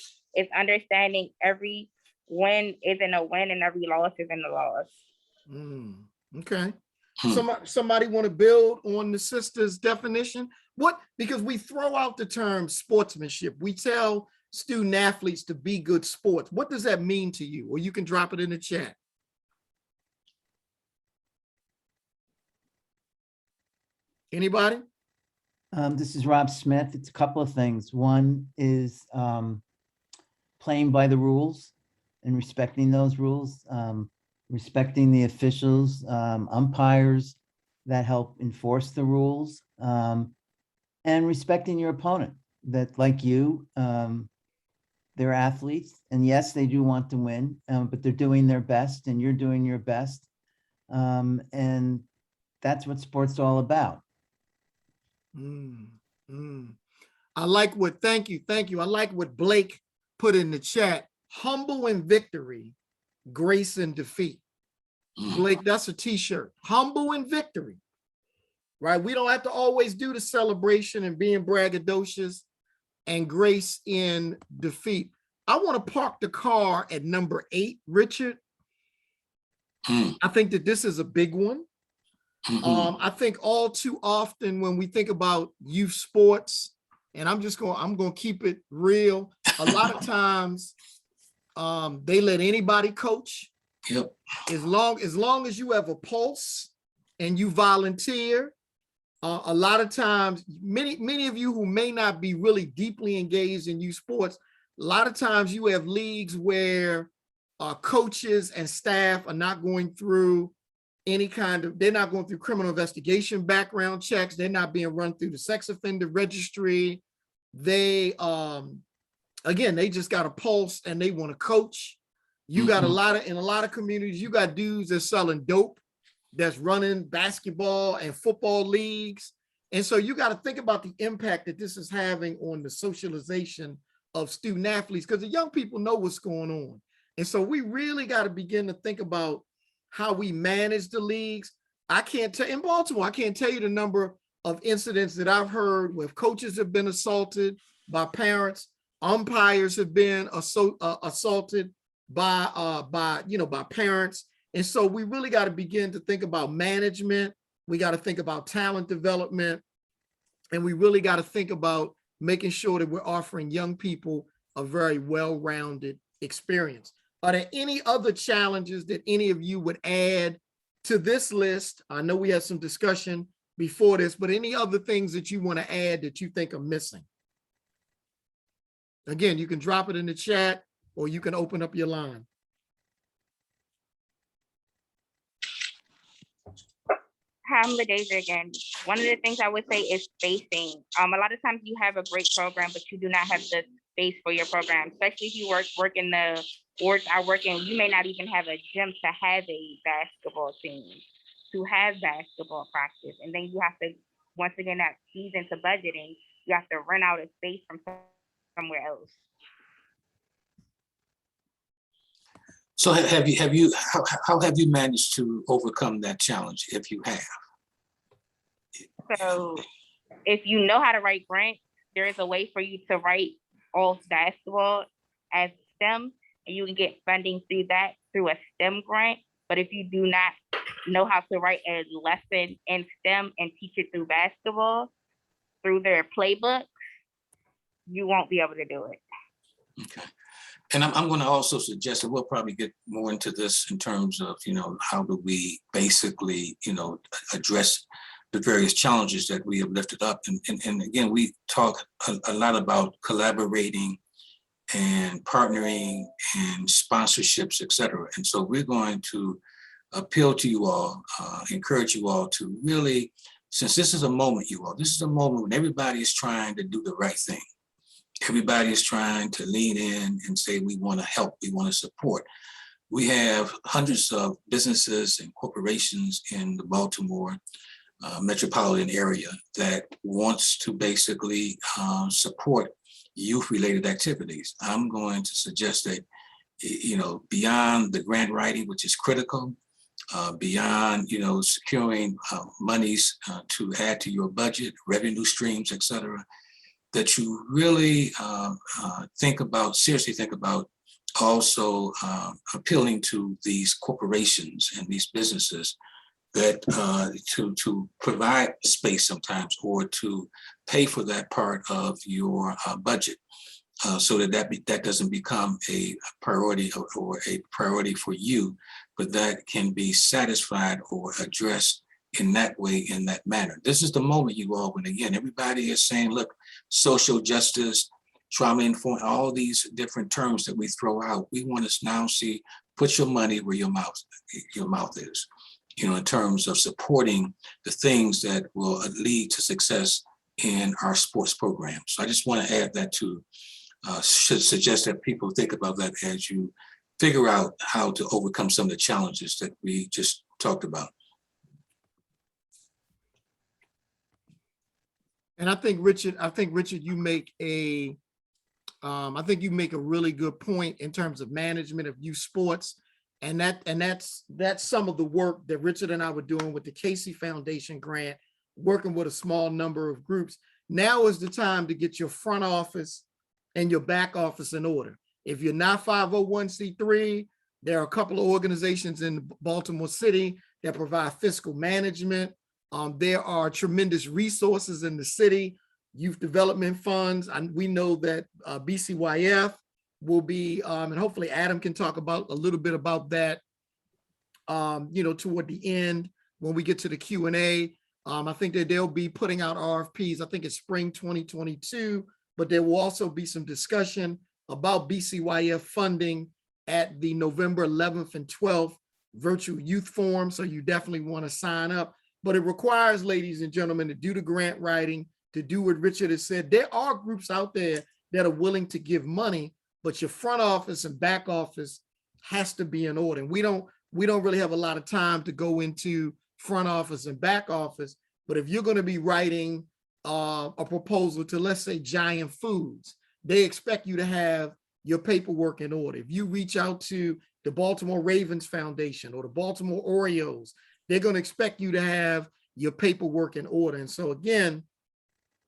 understanding every win isn't a win and every loss isn't a loss. Okay. Somebody want to build on the sister's definition? Because we throw out the term sportsmanship. We tell student athletes to be good sports. What does that mean to you? Or you can drop it in the chat. Anybody? This is Rob Smith. It's a couple of things. One is playing by the rules and respecting those rules, respecting the officials, umpires that help enforce the rules, and respecting your opponent, that like you, they're athletes, and yes, they do want to win, but they're doing their best and you're doing your best. And that's what sports is all about. I like what, thank you. I like what Blake put in the chat. Humble in victory, grace in defeat. Blake, that's a t-shirt. Humble in victory, right? We don't have to always do the celebration and being braggadocious, and grace in defeat. I want to park the car at number 8, Richard. I think that this is a big one. I think all too often when we think about youth sports, and I'm going to keep it real. A lot of times they let anybody coach. Yep. As long as you have a pulse and you volunteer. A lot of times, many of you who may not be really deeply engaged in youth sports, a lot of times you have leagues where coaches and staff are not going through they're not going through criminal investigation background checks. They're not being run through the sex offender registry. They, again, they just got a pulse and they want to coach. You got in a lot of communities, you got dudes that's selling dope, that's running basketball and football leagues. And so you got to think about the impact that this is having on the socialization of student athletes, because the young people know what's going on. And so we really got to begin to think about how we manage the leagues. In Baltimore, I can't tell you the number of incidents that I've heard where coaches have been assaulted by parents, umpires have been assaulted by parents. And so we really got to begin to think about management. We got to think about talent development. And we really got to think about making sure that we're offering young people a very well-rounded experience. Are there any other challenges that any of you would add to this list? I know we had some discussion before this, but any other things that you want to add that you think are missing? Again, you can drop it in the chat or you can open up your line. Hi, I'm LaDeja again. One of the things I would say is spacing. A lot of times you have a great program, but you do not have the space for your program, especially if you work in the wards I work in. You may not even have a gym to have a basketball team, to have basketball practice. And then you have to, once again, that feeds into budgeting. You have to rent out a space from somewhere else. So how have you managed to overcome that challenge, if you have? So if you know how to write grants, there is a way for you to write all basketball as STEM. and you can get funding through that through a STEM grant. But if you do not know how to write a lesson in STEM and teach it through basketball, through their playbook, you won't be able to do it. Okay. And I'm going to also suggest that we'll probably get more into this in terms of, how do we basically, address the various challenges that we have lifted up. And again, we talk a lot about collaborating and partnering and sponsorships, et cetera. And so we're going to appeal to you all, encourage you all to really, since this is a moment, this is a moment when everybody is trying to do the right thing. Everybody is trying to lean in and say, we want to help, we want to support. We have hundreds of businesses and corporations in the Baltimore metropolitan area that wants to basically support youth-related activities. I'm going to suggest that, beyond the grant writing, which is critical, beyond, securing monies to add to your budget, revenue streams, et cetera, that you really seriously think about also appealing to these corporations and these businesses that to provide space sometimes, or to pay for that part of your budget, so that doesn't become a priority or a priority for you, but that can be satisfied or addressed in that way, in that manner. This is the moment, you all, when again, everybody is saying, look, social justice, trauma informed, all these different terms that we throw out, we want to now see, put your money where your mouth is, in terms of supporting the things that will lead to success in our sports program. So I just want to add that to, should suggest that people think about that as you figure out how to overcome some of the challenges that we just talked about. And I think Richard, you make a really good point in terms of management of youth sports. And that's some of the work that Richard and I were doing with the Casey Foundation grant, working with a small number of groups. Now is the time to get your front office and your back office in order. If you're not 501c3, there are a couple of organizations in Baltimore City that provide fiscal management. There are tremendous resources in the city, youth development funds. And we know that BCYF will be, and hopefully Adam can talk about a little bit about that, toward the end when we get to the Q&A. I think that they'll be putting out RFPs. I think it's spring 2022, but there will also be some discussion about BCYF funding at the November 11th and 12th virtual youth forum. So you definitely want to sign up. But it requires, ladies and gentlemen, to do the grant writing, to do what Richard has said. There are groups out there that are willing to give money, but your front office and back office has to be in order. And we don't really have a lot of time to go into front office and back office. But if you're going to be writing a proposal to, let's say, Giant Foods, they expect you to have your paperwork in order. If you reach out to the Baltimore Ravens Foundation or the Baltimore Orioles, they're going to expect you to have your paperwork in order. And so again,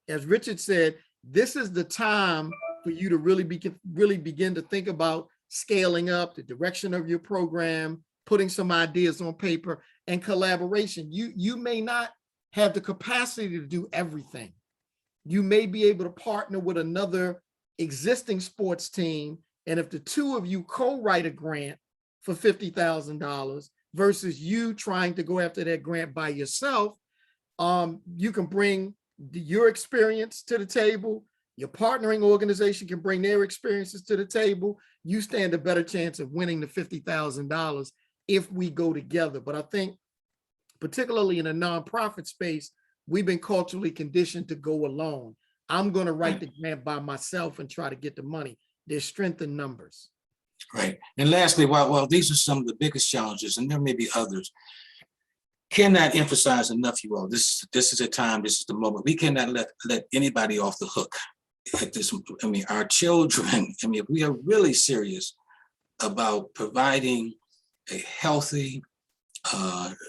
as Richard said, this is the time for you to really begin to think about scaling up the direction of your program, putting some ideas on paper, and collaboration. You may not have the capacity to do everything. You may be able to partner with another existing sports team, and if the two of you co-write a grant for $50,000 versus you trying to go after that grant by yourself, you can bring your experience to the table. Your partnering organization can bring their experiences to the table. You stand a better chance of winning the $50,000 if we go together. But I think, particularly in a nonprofit space, we've been culturally conditioned to go alone. I'm going to write the grant by myself and try to get the money. There's strength in numbers. Right. And lastly, while these are some of the biggest challenges, and there may be others, cannot emphasize enough, you all, this is a time, this is the moment. We cannot let anybody off the hook at this. I mean, our children, if we are really serious about providing a healthy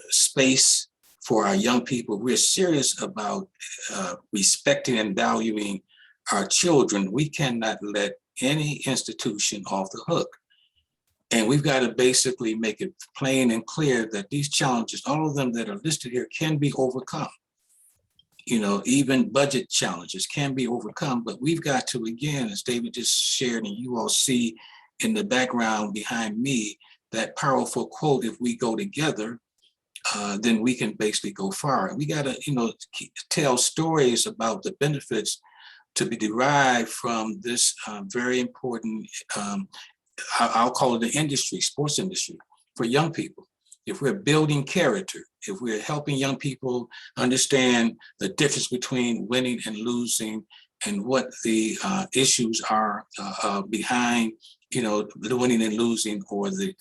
space for our young people, we're serious about respecting and valuing our children, we cannot let any institution off the hook. And we've got to basically make it plain and clear that these challenges, all of them that are listed here, can be overcome. You know, even budget challenges can be overcome, but we've got to, again, as David just shared, and you all see in the background behind me, that powerful quote, if we go together, then we can basically go far. We got to, you know, tell stories about the benefits to be derived from this very important, I'll call it the industry, sports industry, for young people. If we're building character, if we're helping young people understand the difference between winning and losing and what the issues are behind, you know, the winning and losing, or the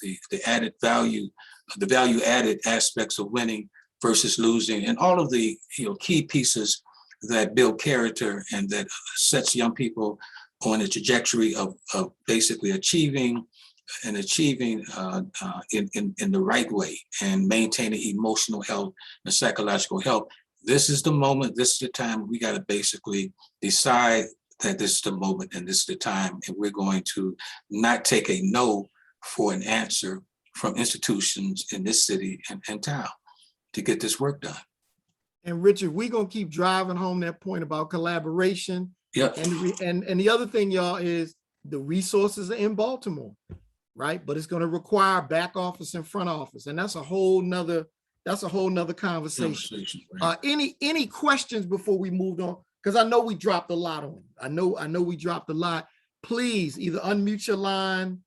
added value, the value added aspects of winning versus losing, and all of the, you know, key pieces that build character and that sets young people on a trajectory of basically achieving in the right way and maintaining emotional health and psychological health. This is the moment, this is the time we got to basically decide that this is the moment and this is the time, and we're going to not take a no for an answer from institutions in this city and town to get this work done. And Richard, we're gonna keep driving home that point about collaboration. Yep. And the other thing, y'all, is the resources are in Baltimore, right? But it's gonna require back office and front office, and that's a whole nother conversation. Right. Any questions before we moved on? Because I know we dropped a lot on you. I know we dropped a lot. Please either unmute your line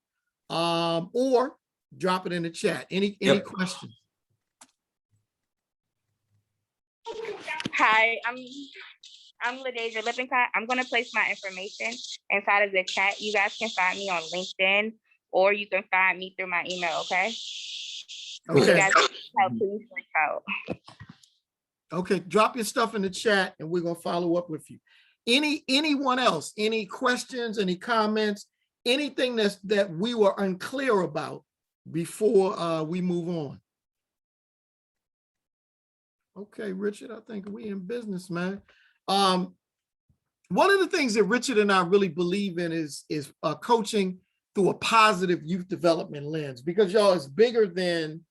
or drop it in the chat. Any questions? Hi, I'm LaDeja Lippincott. I'm going to place my information inside of the chat. You guys can find me on LinkedIn, or you can find me through my email, okay? Okay. You guys need help, please reach out. Okay, drop your stuff in the chat and we're gonna follow up with you. Anyone else, any questions, any comments, anything that we were unclear about before we move on? Okay, Richard, I think we in business, man. One of the things that Richard and I really believe in is coaching through a positive youth development lens, because y'all, it's bigger than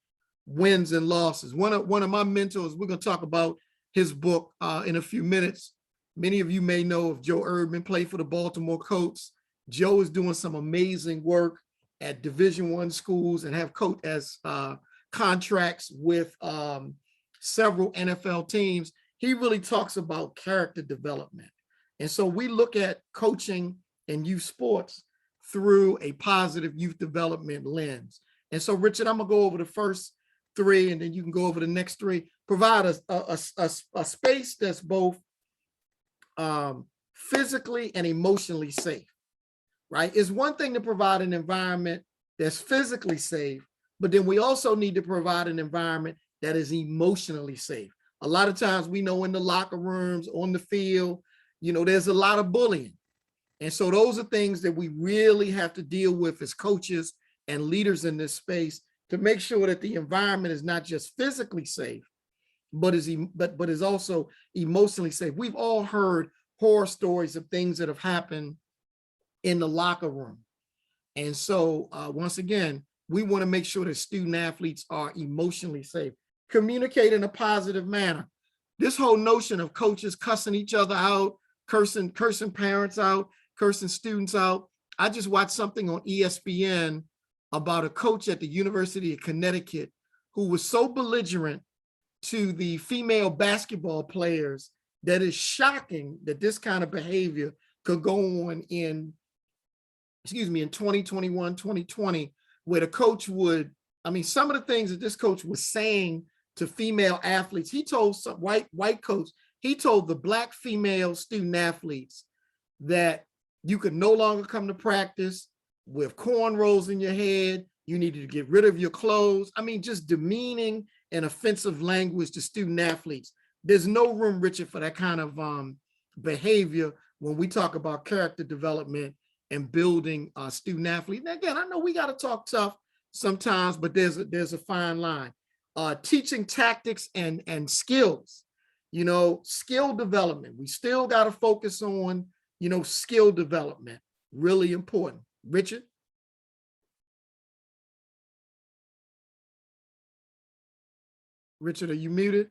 wins and losses. One of my mentors, we're going to talk about his book in a few minutes. Many of you may know of Joe Erdman, played for the Baltimore Colts. Joe is doing some amazing work at Division I schools and have coached as contracts with several NFL teams. He really talks about character development. And so we look at coaching and youth sports through a positive youth development lens. And so, Richard, I'm gonna go over the first three and then you can go over the next three. Provide a space that's both physically and emotionally safe, right? It's one thing to provide an environment that's physically safe, but then we also need to provide an environment that is emotionally safe. A lot of times we know in the locker rooms, on the field, you know, there's a lot of bullying. And so those are things that we really have to deal with as coaches and leaders in this space to make sure that the environment is not just physically safe, but is also emotionally safe. We've all heard horror stories of things that have happened in the locker room. And so once again, we want to make sure that student athletes are emotionally safe, communicate in a positive manner. This whole notion of coaches cussing each other out, cursing parents out, cursing students out. I just watched something on ESPN about a coach at the University of Connecticut who was so belligerent to the female basketball players that is shocking that this kind of behavior could go on in 2021, 2020, where the coach would, I mean, some of the things that this coach was saying to female athletes, he told some white coach, he told the Black female student athletes that you could no longer come to practice with cornrows in your head. You needed to get rid of your clothes. I mean, just demeaning and offensive language to student athletes. There's no room, Richard, for that kind of behavior when we talk about character development and building student athletes. And again, I know we got to talk tough sometimes, but there's a fine line. Teaching tactics and skills, you know, skill development. We still got to focus on, you know, skill development, really important. Richard? Richard, are you muted?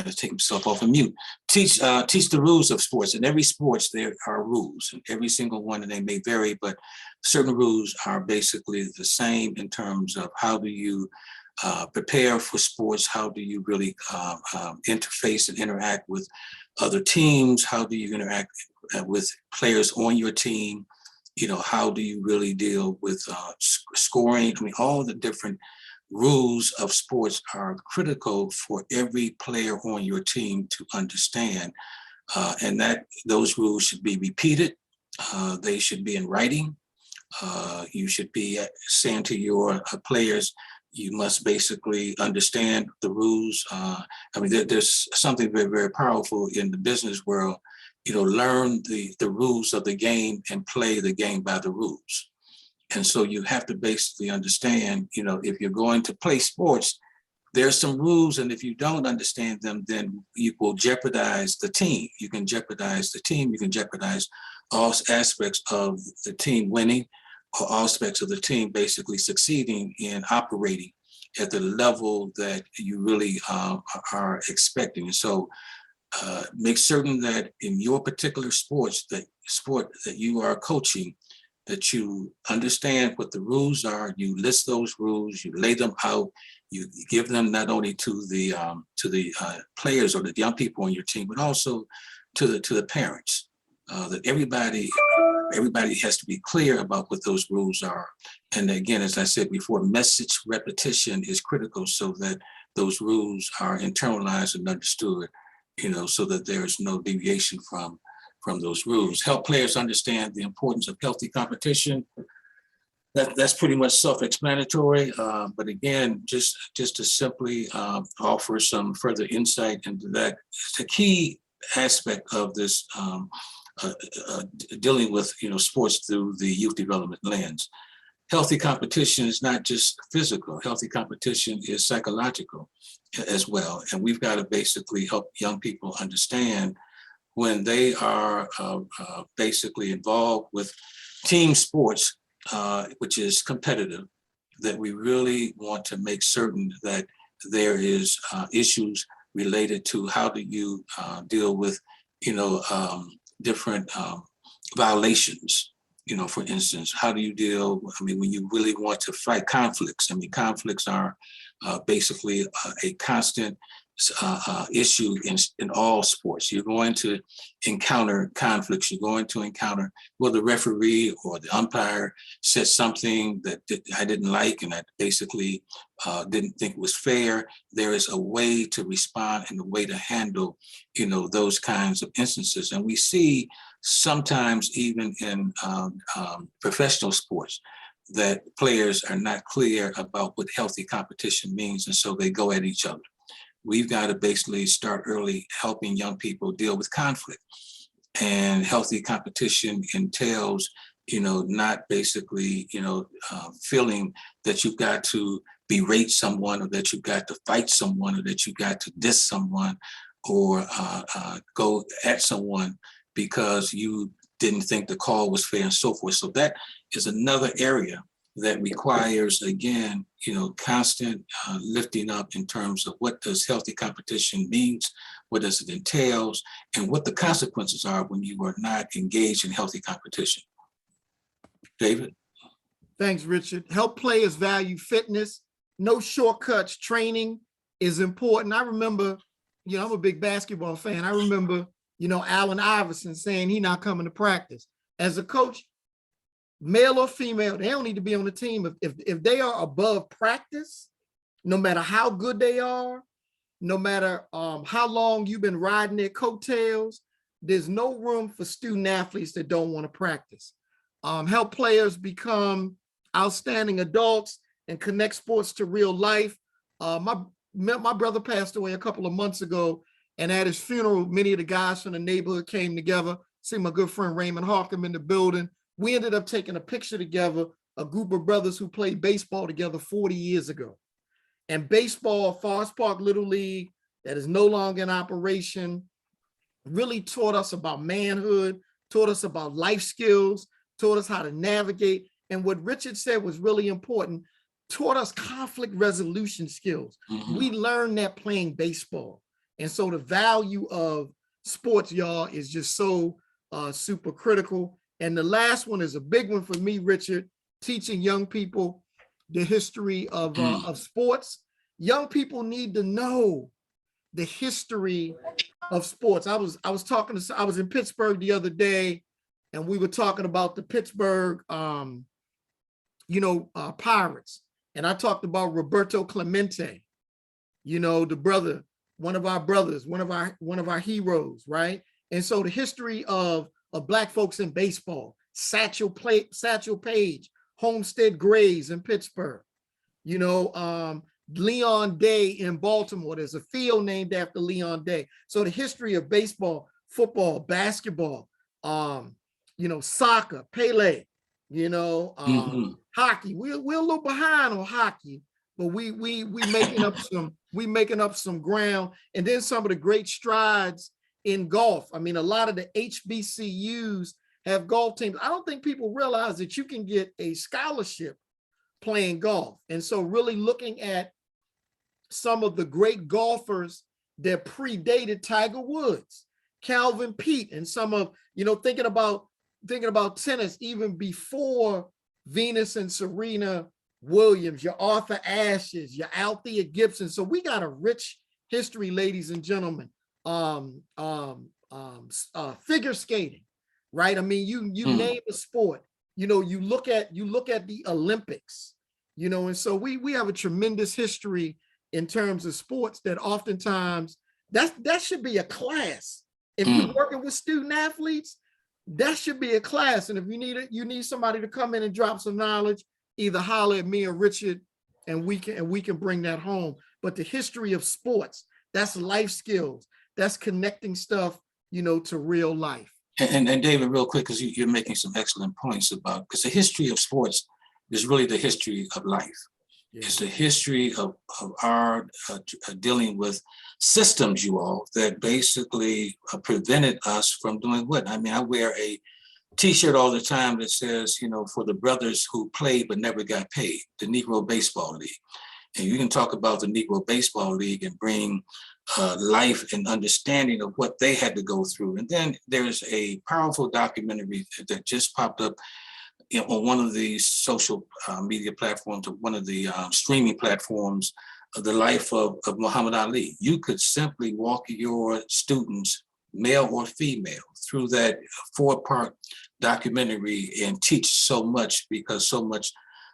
To take himself off of mute. Teach the rules of sports. In every sports, there are rules, and every single one, and they may vary, but certain rules are basically the same in terms of how do you prepare for sports, how do you really interface and interact with other teams, how do you interact with players on your team, how do you really deal with scoring. I mean, all the different rules of sports are critical for every player on your team to understand, and that those rules should be repeated. They should be in writing. You should be saying to your players, you must basically understand the rules. I mean, there's something very, very powerful in the business world. Learn the rules of the game and play the game by the rules. And so you have to basically understand, if you're going to play sports, there's some rules, and if you don't understand them, then you will jeopardize the team. You can jeopardize the team. You can jeopardize all aspects of the team winning, or all aspects of the team basically succeeding in operating at the level that you really are expecting. And so make certain that in your particular sport that you are coaching, that you understand what the rules are, you list those rules, you lay them out, you give them not only to the players or the young people on your team, but also to the parents. That everybody has to be clear about what those rules are. And again, as I said before, message repetition is critical so that those rules are internalized and understood, so that there is no deviation from those rules. Help players understand the importance of healthy competition. That's pretty much self-explanatory. But again, just to simply offer some further insight into that, the key aspect of this dealing with sports through the youth development lens. Healthy competition is not just physical. Healthy competition is psychological as well. And we've got to basically help young people understand when they are basically involved with team sports, which is competitive, that we really want to make certain that there is issues related to how do you deal with, different violations. For instance, how do you deal, when you really want to fight conflicts? Conflicts are basically a constant issue in all sports. You're going to encounter conflicts. You're going to encounter, well, the referee or the umpire said something that I didn't like and I basically didn't think was fair. There is a way to respond and a way to handle, those kinds of instances. And we see sometimes even in professional sports that players are not clear about what healthy competition means, and so they go at each other. We've got to basically start early helping young people deal with conflict. And healthy competition entails, not basically, feeling that you've got to berate someone or that you've got to fight someone or that you've got to diss someone or go at someone because you didn't think the call was fair and so forth. So that is another area that requires, again, constant lifting up in terms of what does healthy competition means, what does it entails, and what the consequences are when you are not engaged in healthy competition. David? Thanks, Richard. Help players value fitness. No shortcuts. Training is important. I remember, I'm a big basketball fan. I remember, Allen Iverson saying he not coming to practice. As a coach, male or female, they don't need to be on the team. If they are above practice, no matter how good they are, no matter how long you've been riding their coattails, there's no room for student athletes that don't want to practice. Help players become outstanding adults and connect sports to real life. My brother passed away a couple of months ago, and at his funeral, many of the guys from the neighborhood came together. See my good friend Raymond Hawtham in the building. We ended up taking a picture together, a group of brothers who played baseball together 40 years ago. And baseball, Forest Park Little League, that is no longer in operation, really taught us about manhood, taught us about life skills, taught us how to navigate. And what Richard said was really important. taught us conflict resolution skills. We learned that playing baseball. And so the value of sports, y'all, is just so super critical. And the last one is a big one for me, Richard, teaching young people the history of sports. Young people need to know the history of sports. I was in Pittsburgh the other day, and we were talking about the Pittsburgh Pirates. And I talked about Roberto Clemente, the brother, one of our brothers, one of our heroes, right? And so the history of Black folks in baseball, Satchel Paige, Homestead Grays in Pittsburgh, Leon Day in Baltimore. There's a field named after Leon Day. So the history of baseball, football, basketball, soccer, Pele, hockey. We're a little behind on hockey, but we making up some ground. And then some of the great strides in golf. I mean, a lot of the HBCUs have golf teams. I don't think people realize that you can get a scholarship playing golf. And so really looking at some of the great golfers that predated Tiger Woods, Calvin Peete, and some of, thinking about tennis even before Venus and Serena Williams, your Arthur Ashes, your Althea Gibson. So we got a rich history, ladies and gentlemen. Figure skating, right? I mean, you name a sport, you look at the Olympics, and so we have a tremendous history in terms of sports that oftentimes that should be a class. If you're working with student athletes, that should be a class. And if you need somebody to come in and drop some knowledge, either holler at me or Richard, and we can bring that home. But the history of sports, that's life skills, that's connecting stuff, to real life. And David, real quick, because you're making some excellent points because the history of sports is really the history of life. Yeah. It's the history of our dealing with systems, you all, that basically prevented us from doing what? I mean, I wear a T-shirt all the time that says, for the brothers who played but never got paid, the Negro Baseball League. And you can talk about the Negro Baseball League and bring life and understanding of what they had to go through. And then there's a powerful documentary that just popped up on one of the social media platforms, or one of the streaming platforms, of the life of Muhammad Ali. You could simply walk your students, male or female, through that 4-part documentary and teach so much, because so much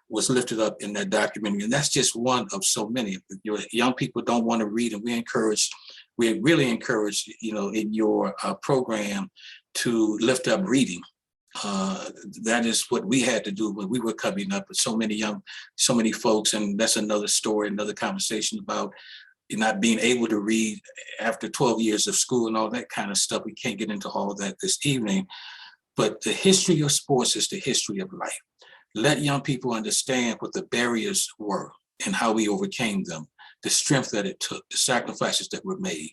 was lifted up in that documentary. And that's just one of so many. Your young people don't want to read, and we really encourage, in your program to lift up reading. That is what we had to do when we were coming up with so many folks. And that's another story, another conversation about not being able to read after 12 years of school and all that kind of stuff. We can't get into all of that this evening, but the history of sports is the history of life. Let young people understand what the barriers were and how we overcame them, the strength that it took, the sacrifices that were made.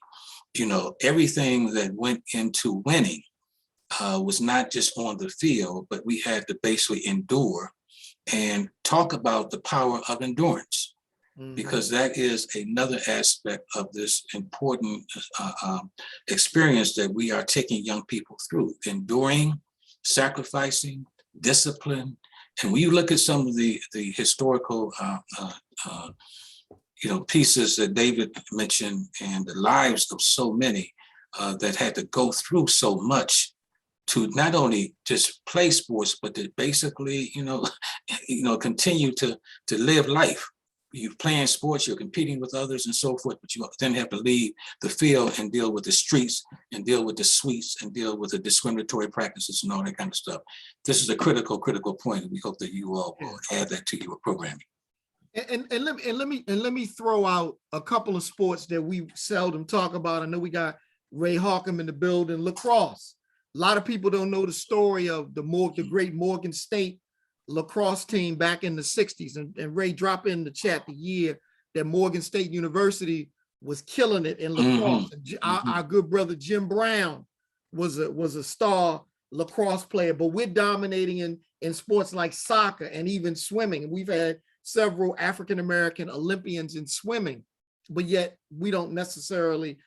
Everything that went into winning was not just on the field, but we had to basically endure and talk about the power of endurance, because that is another aspect of this important experience that we are taking young people through: enduring, sacrificing, discipline. And when you look at some of the historical pieces that David mentioned, and the lives of so many that had to go through so much to not only just play sports, but to basically, continue to live life. You're playing sports, you're competing with others and so forth, but you then have to leave the field and deal with the streets and deal with the suites and deal with the discriminatory practices and all that kind of stuff. This is a critical point. We hope that you all will add that to your programming. And let me throw out a couple of sports that we seldom talk about. I know we got Ray Hawkham in the building. Lacrosse. A lot of people don't know the story of the great Morgan State lacrosse team back in the 60s. And Ray, drop in the chat the year that Morgan State University was killing it in lacrosse. Our good brother Jim Brown was a star lacrosse player, but we're dominating in sports like soccer and even swimming. And we've had several African-American Olympians in swimming, but yet we don't necessarily,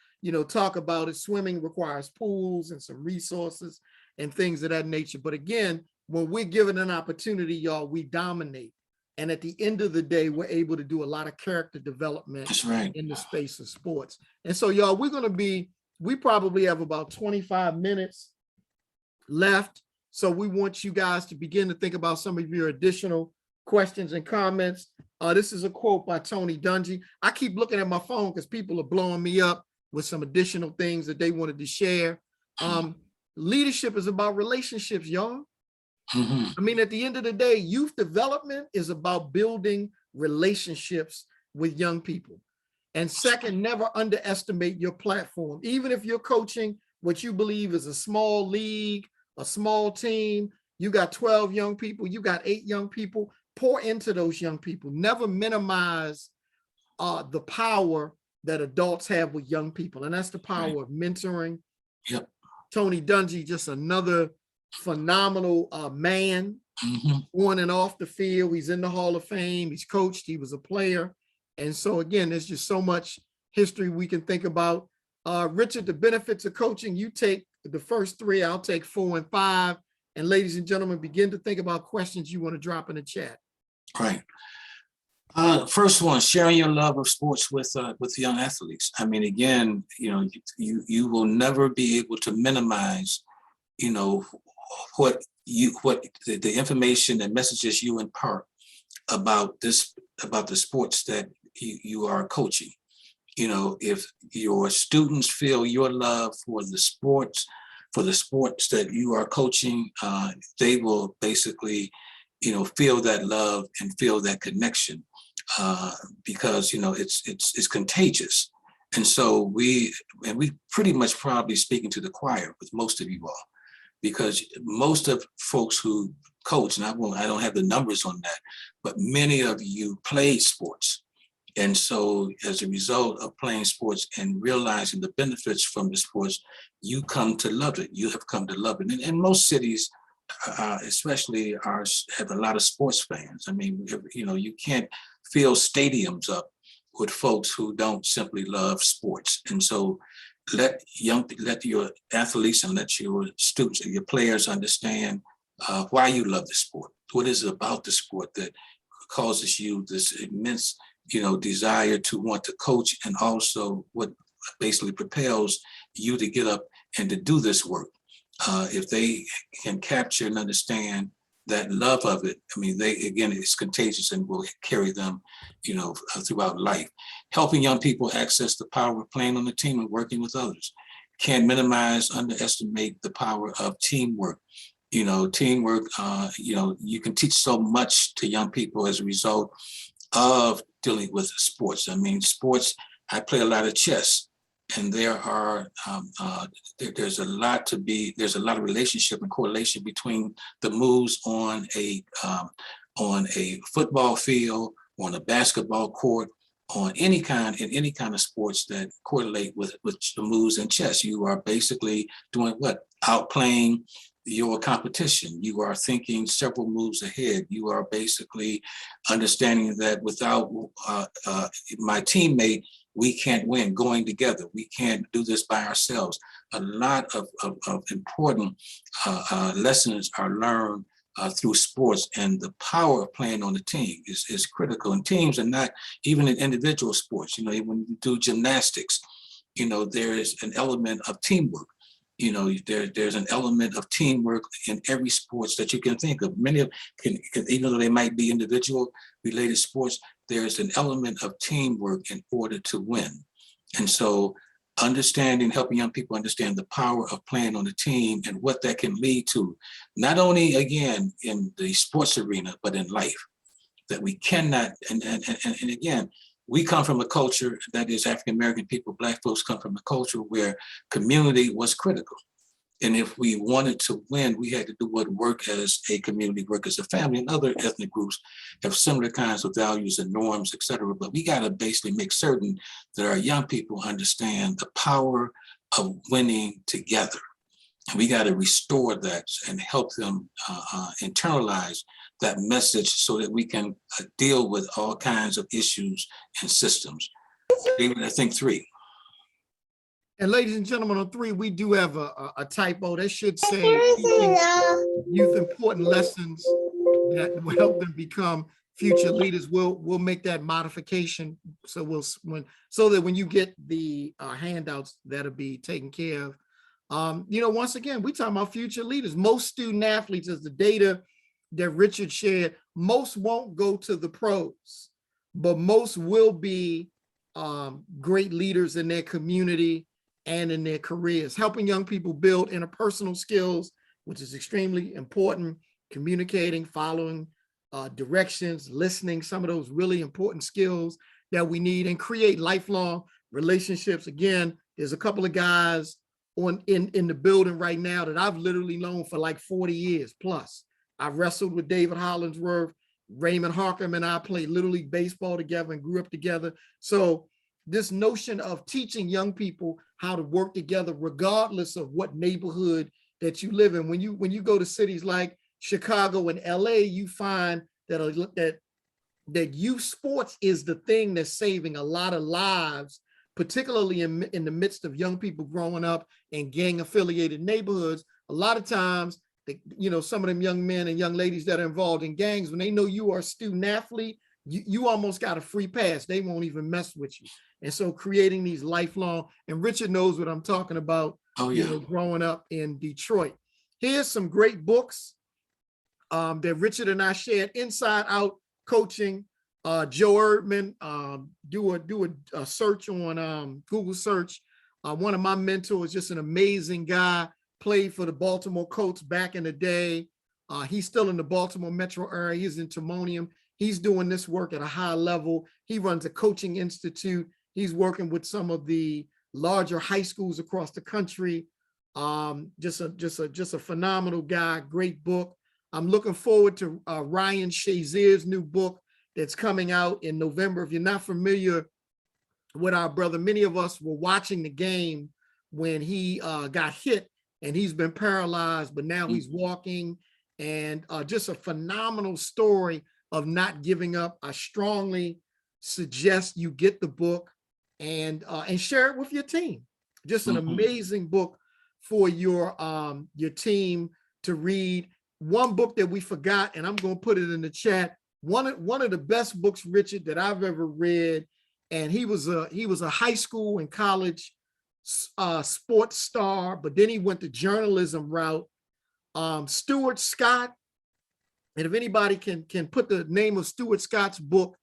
talk about it. Swimming requires pools and some resources and things of that nature. But again, when we're given an opportunity, y'all, we dominate. And at the end of the day, we're able to do a lot of character development That's right. in the space of sports. And so, y'all, we probably have about 25 minutes left. So we want you guys to begin to think about some of your additional questions and comments. This is a quote by Tony Dungy. I keep looking at my phone because people are blowing me up with some additional things that they wanted to share. Leadership is about relationships, y'all. I mean, at the end of the day, youth development is about building relationships with young people. And second, never underestimate your platform. Even if you're coaching what you believe is a small league, a small team, you got 12 young people, you got 8 young people, pour into those young people. Never minimize the power that adults have with young people. And that's the power of mentoring. Yep. Tony Dungy, just another phenomenal man on and off the field. He's in the Hall of Fame. He's coached. He was a player. And so again, there's just so much history we can think about. Richard, the benefits of coaching, you take the first 3, I'll take 4 and 5. And ladies and gentlemen, begin to think about questions you want to drop in the chat. Right. First one, sharing your love of sports with young athletes. I mean, again, you will never be able to minimize, what the information and messages you impart about the sports that you are coaching. If your students feel your love for the sports that you are coaching, they will basically, feel that love and feel that connection, because it's contagious. And so we pretty much probably speaking to the choir with most of you all, because most of folks who coach, and I don't have the numbers on that, but many of you played sports. And so as a result of playing sports and realizing the benefits from the sports, you come to love it. You have come to love it. And most cities, especially ours, have a lot of sports fans. I mean, you can't fill stadiums up with folks who don't simply love sports. And so let your athletes and let your students and your players understand why you love the sport. What is it about the sport that causes you this immense desire to want to coach, and also what basically propels you to get up and to do this work. If they can capture and understand that love of it, I mean, it's contagious and will carry them, throughout life. Helping young people access the power of playing on the team and working with others. Can't underestimate the power of teamwork. Teamwork, you can teach so much to young people as a result of dealing with sports. I mean, sports, I play a lot of chess, and there's a lot of relationship and correlation between the moves on a football field, on a basketball court, in any kind of sports that correlate with the moves in chess. You are basically doing what? Outplaying your competition. You are thinking several moves ahead. You are basically understanding that without my teammate, we can't win. Going together, we can't do this by ourselves. A lot of important lessons are learned through sports, and the power of playing on the team is critical. And teams are not even in individual sports. When you do gymnastics, there is an element of teamwork. There's an element of teamwork in every sports that you can think of. Many of even though they might be individual related sports, there's an element of teamwork in order to win. And so helping young people understand the power of playing on a team and what that can lead to, not only again in the sports arena, but in life, that we cannot, and again, we come from a culture that is African-American people, Black folks come from a culture where community was critical. And if we wanted to win, we had to do what work as a community, work as a family, and other ethnic groups have similar kinds of values and norms, et cetera. But we got to basically make certain that our young people understand the power of winning together. We got to restore that and help them internalize that message so that we can deal with all kinds of issues and systems. David, I think 3. And ladies and gentlemen, on 3, we do have a typo that should say teaching youth important lessons that will help them become future leaders. We'll make that modification. So so that when you get the handouts, that'll be taken care of. Once again, we talking about future leaders. Most student athletes, as the data that Richard shared, most won't go to the pros, but most will be great leaders in their community and in their careers, helping young people build interpersonal skills, which is extremely important, communicating, following directions, listening, some of those really important skills that we need, and create lifelong relationships. Again, there's a couple of guys in the building right now that I've literally known for like 40 years plus. I wrestled with David Hollingsworth, Raymond Harkham, and I played Little League baseball together and grew up together. So this notion of teaching young people how to work together, regardless of what neighborhood that you live in. When you go to cities like Chicago and LA, you find that youth sports is the thing that's saving a lot of lives, particularly in the midst of young people growing up in gang affiliated neighborhoods. A lot of times, some of them young men and young ladies that are involved in gangs, when they know you are a student athlete, you almost got a free pass. They won't even mess with you. And so creating these lifelong, and Richard knows what I'm talking about, growing up in Detroit. Here's some great books that Richard and I shared: Inside Out Coaching. Joe Erdman, do a search on Google search. One of my mentors, just an amazing guy, played for the Baltimore Colts back in the day. He's still in the Baltimore metro area. He's in Timonium. He's doing this work at a high level. He runs a coaching institute. He's working with some of the larger high schools across the country. Just a phenomenal guy. Great book. I'm looking forward to Ryan Shazier's new book that's coming out in November. If you're not familiar with our brother, many of us were watching the game when he got hit, and he's been paralyzed, but now he's walking, and just a phenomenal story of not giving up. I strongly suggest you get the book and share it with your team. Just an amazing book for your team to read. One book that we forgot, and I'm going to put it in the chat. One of the best books, Richard, that I've ever read, and he was a high school and college sports star, but then he went the journalism route. Stuart Scott, and if anybody can put the name of Stuart Scott's book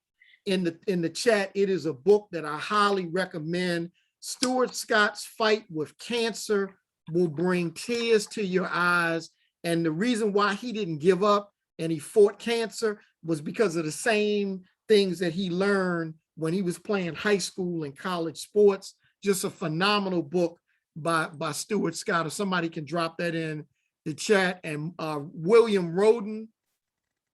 in the chat, it is a book that I highly recommend. Stuart Scott's fight with cancer will bring tears to your eyes, and the reason why he didn't give up and he fought cancer was because of the same things that he learned when he was playing high school and college sports. Just a phenomenal book by Stuart Scott. If somebody can drop that in the chat. And William Roden,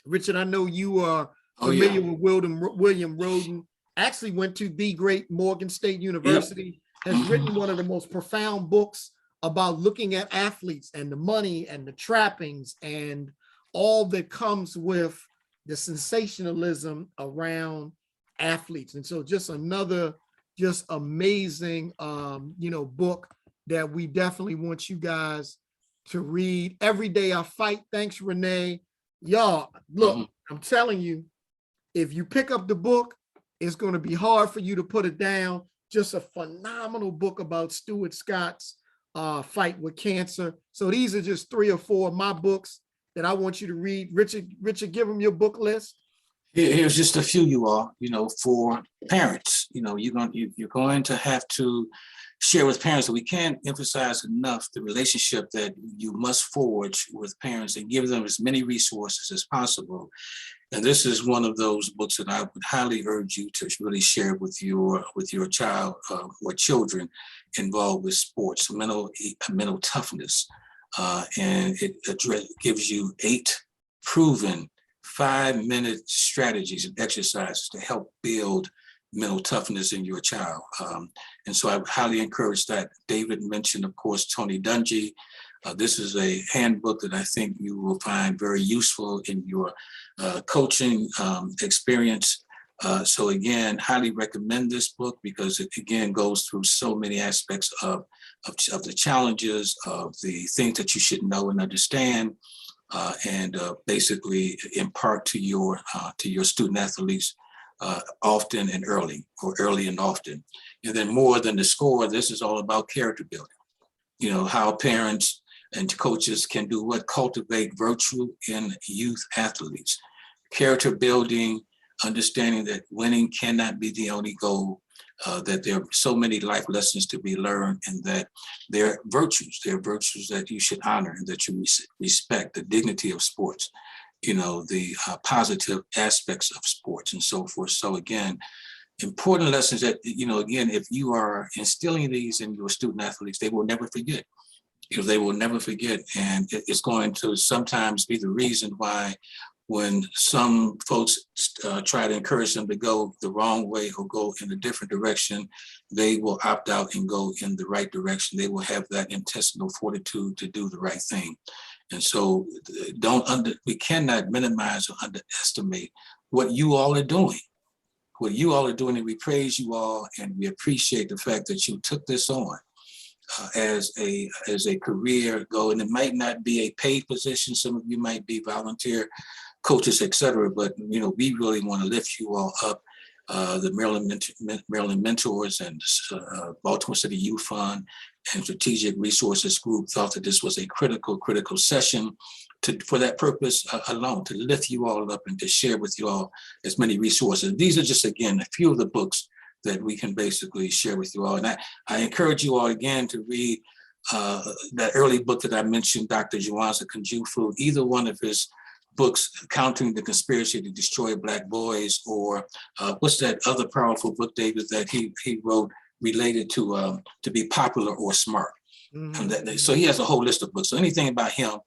Richard, I know you are familiar with William Roden. Actually went to the great Morgan State University, has written one of the most profound books about looking at athletes and the money and the trappings and all that comes with the sensationalism around athletes. And so just another amazing book that we definitely want you guys to read. Every Day I Fight. Thanks, Renee. Y'all, look, I'm telling you, if you pick up the book, it's going to be hard for you to put it down. Just a phenomenal book about Stuart Scott's fight with cancer. So these are just 3 or 4 of my books that I want you to read. Richard, give them your book list. Here's just a few, you all. For parents, you're going to have to share with parents that we can't emphasize enough the relationship that you must forge with parents and give them as many resources as possible. And this is one of those books that I would highly urge you to really share with your child or children involved with sports, mental toughness. And it gives you 8 proven 5-minute strategies and exercises to help build mental toughness in your child. And so I highly encourage that. David mentioned, of course, Tony Dungy. This is a handbook that I think you will find very useful in your coaching experience. So again, highly recommend this book because it again goes through so many aspects of the challenges, of the things that you should know and understand, and basically impart to your student athletes often and early, or early and often. And then more than the score, this is all about character building. You know, how parents and coaches can do what? Cultivate virtue in youth athletes. Character building, understanding that winning cannot be the only goal, that there are so many life lessons to be learned, and that there are virtues that you should honor and that you respect, the dignity of sports, you know, the positive aspects of sports and so forth. So again, important lessons that, you know, again, if you are instilling these in your student athletes, they will never forget. You know, they will never forget. And it's going to sometimes be the reason why when some folks try to encourage them to go the wrong way or go in a different direction, they will opt out and go in the right direction. They will have that intestinal fortitude to do the right thing. And so we cannot minimize or underestimate what you all are doing. What you all are doing, and we praise you all, and we appreciate the fact that you took this on as a career goal. And it might not be a paid position. Some of you might be volunteer coaches, et cetera, but you know, we really want to lift you all up. The Maryland Mentors and Baltimore City Youth Fund and Strategic Resources Group thought that this was a critical session for that purpose alone, to lift you all up and to share with you all as many resources. These are just, again, a few of the books that we can basically share with you all. And I encourage you all again to read that early book that I mentioned, Dr. Juwanza Kunjufu, either one of his books, Countering the Conspiracy to Destroy Black Boys, or what's that other powerful book, David, that he wrote related to Be Popular or Smart. Mhm. So he has a whole list of books. So anything about him,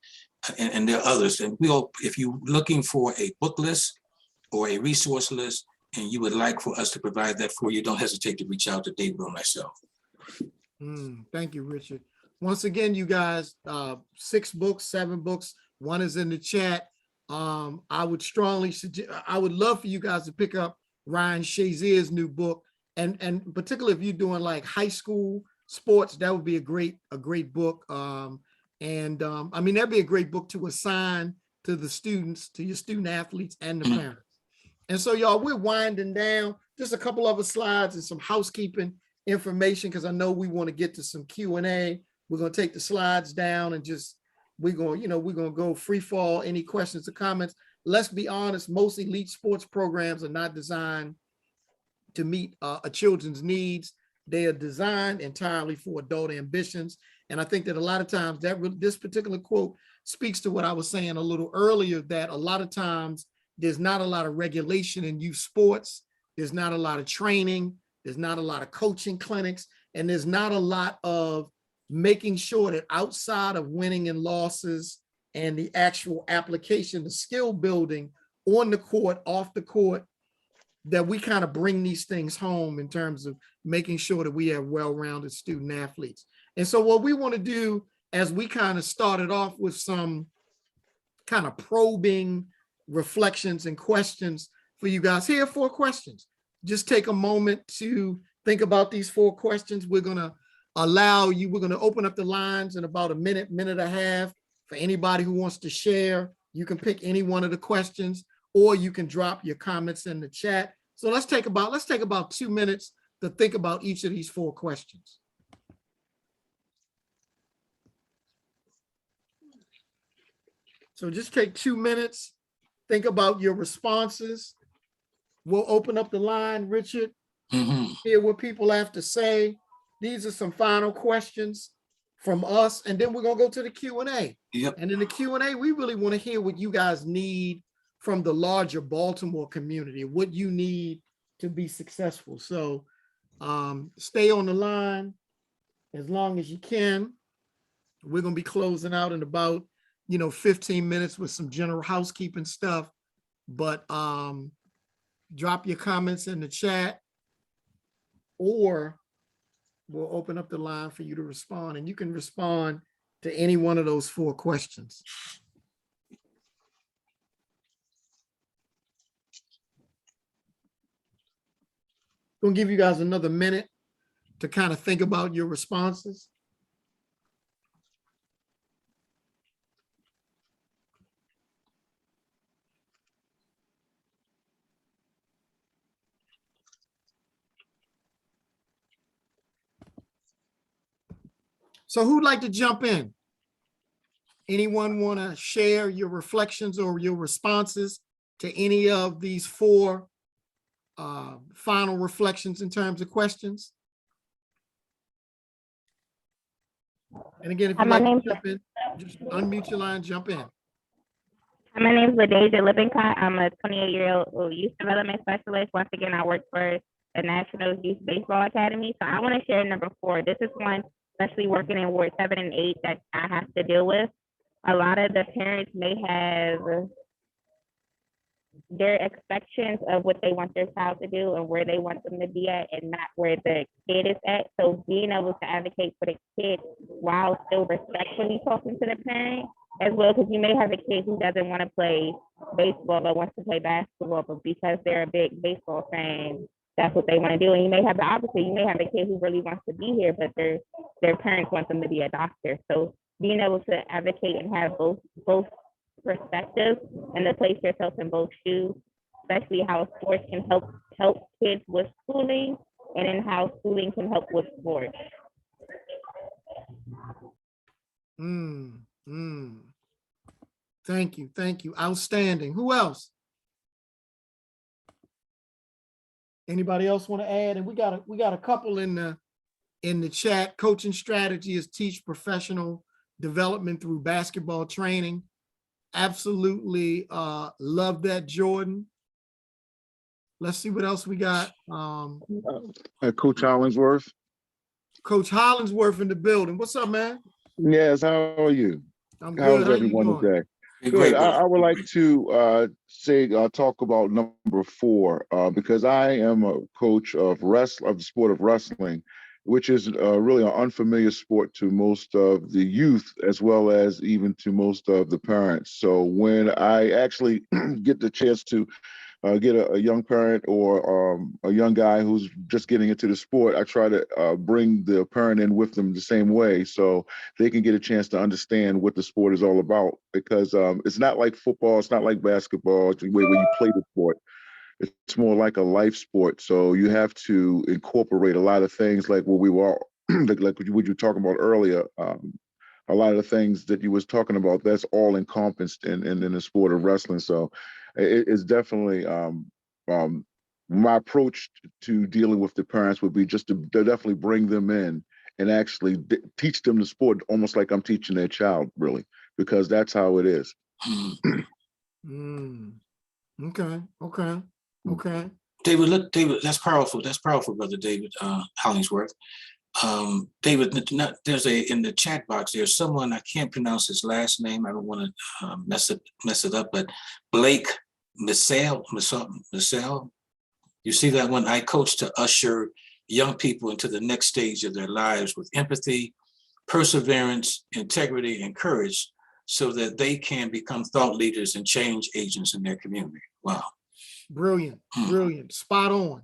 and there are others. And if you're looking for a book list or a resource list, and you would like for us to provide that for you, don't hesitate to reach out to David or myself. Thank you, Richard. Once again, you guys, 6 books, 7 books, 1 is in the chat. I would strongly suggest, I would love for you guys to pick up Ryan Shazier's new book, and particularly if you're doing like high school sports, that would be a great book. I mean, that'd be a great book to assign to the students, to your student athletes and the parents. And so, y'all, we're winding down. Just a couple of slides and some housekeeping information, because I know we want to get to some Q&A. We're going to take the slides down and just, we're going to go free fall. Any questions or comments? Let's be honest, most elite sports programs are not designed to meet a children's needs. They are designed entirely for adult ambitions. And I think that a lot of times this particular quote speaks to what I was saying a little earlier, that a lot of times there's not a lot of regulation in youth sports. There's not a lot of training. There's not a lot of coaching clinics. And there's not a lot of making sure that outside of winning and losses and the actual application, the skill building on the court, off the court, that we kind of bring these things home in terms of making sure that we have well-rounded student athletes. And so what we want to do, as we kind of started off with some kind of probing reflections and questions for you guys, here are 4 questions. Just take a moment to think about these 4 questions. We're going to open up the lines in about a minute, minute and a half for anybody who wants to share. You can pick any one of the questions, or you can drop your comments in the chat. So let's take about 2 minutes to think about each of these 4 questions. So just take 2 minutes, think about your responses. We'll open up the line, Richard, hear what people have to say. These are some final questions from us, and then we're gonna go to the Q&A. Yep. And in the Q&A, we really want to hear what you guys need from the larger Baltimore community, what you need to be successful. So stay on the line as long as you can. We're gonna be closing out in about 15 minutes with some general housekeeping stuff, but drop your comments in the chat, or we'll open up the line for you to respond, and you can respond to any one of those 4 questions? Gonna give you guys another minute to kind of think about your responses. So who'd like to jump in? Anyone want to share your reflections or your responses to any of these 4 final reflections in terms of questions? And again, if Hi, you'd my like to name's jump in, just unmute your line, jump in. my name's LaDeja Lippincott. I'm a 28-year-old youth development specialist. Once again, I work for the National Youth Baseball Academy. So I want to share number 4. This is one, especially working in Ward 7 and 8, that I have to deal with. A lot of the parents may have their expectations of what they want their child to do and where they want them to be at and not where the kid is at. So being able to advocate for the kid while still respectfully talking to the parent as well, because you may have a kid who doesn't want to play baseball but wants to play basketball, but because they're a big baseball fan, that's what they want to do. And you may have the opposite. You may have a kid who really wants to be here, but their parents want them to be a doctor. So being able to advocate and have both perspectives and to place yourself in both shoes, especially how sports can help kids with schooling, and in how schooling can help with sports. Thank you, thank you. Outstanding. Who else? Anybody else want to add? And we got a couple in the chat. Coaching strategy is teach professional development through basketball training. Absolutely love that, Jordan. Let's see what else we got. Coach Hollingsworth. Coach Hollingsworth in the building. What's up, man? Yes, how are you? I'm How's good. How you everyone doing? today? Hey, Good. great, I brother. would like to talk about number 4 because I am a coach of the sport of wrestling, which is really an unfamiliar sport to most of the youth as well as even to most of the parents. So when I actually get the chance to get a young parent or a young guy who's just getting into the sport, I try to bring the parent in with them the same way so they can get a chance to understand what the sport is all about. Because it's not like football, it's not like basketball, the way where you play the sport. It's more like a life sport. So you have to incorporate a lot of things like what we were, like what you were talking about earlier. A lot of the things that you was talking about, that's all encompassed in the sport of wrestling. So it's definitely my approach to dealing with the parents would be just to definitely bring them in and actually teach them the sport almost like I'm teaching their child, really, because that's how it is. Okay. David, look, David, that's powerful. That's powerful, brother David Hollingsworth. David, there's in the chat box, there's someone, I can't pronounce his last name. I don't want to mess it up, but Blake Missel. You see that one? I coach to usher young people into the next stage of their lives with empathy, perseverance, integrity, and courage so that they can become thought leaders and change agents in their community. Wow. Brilliant. Spot on.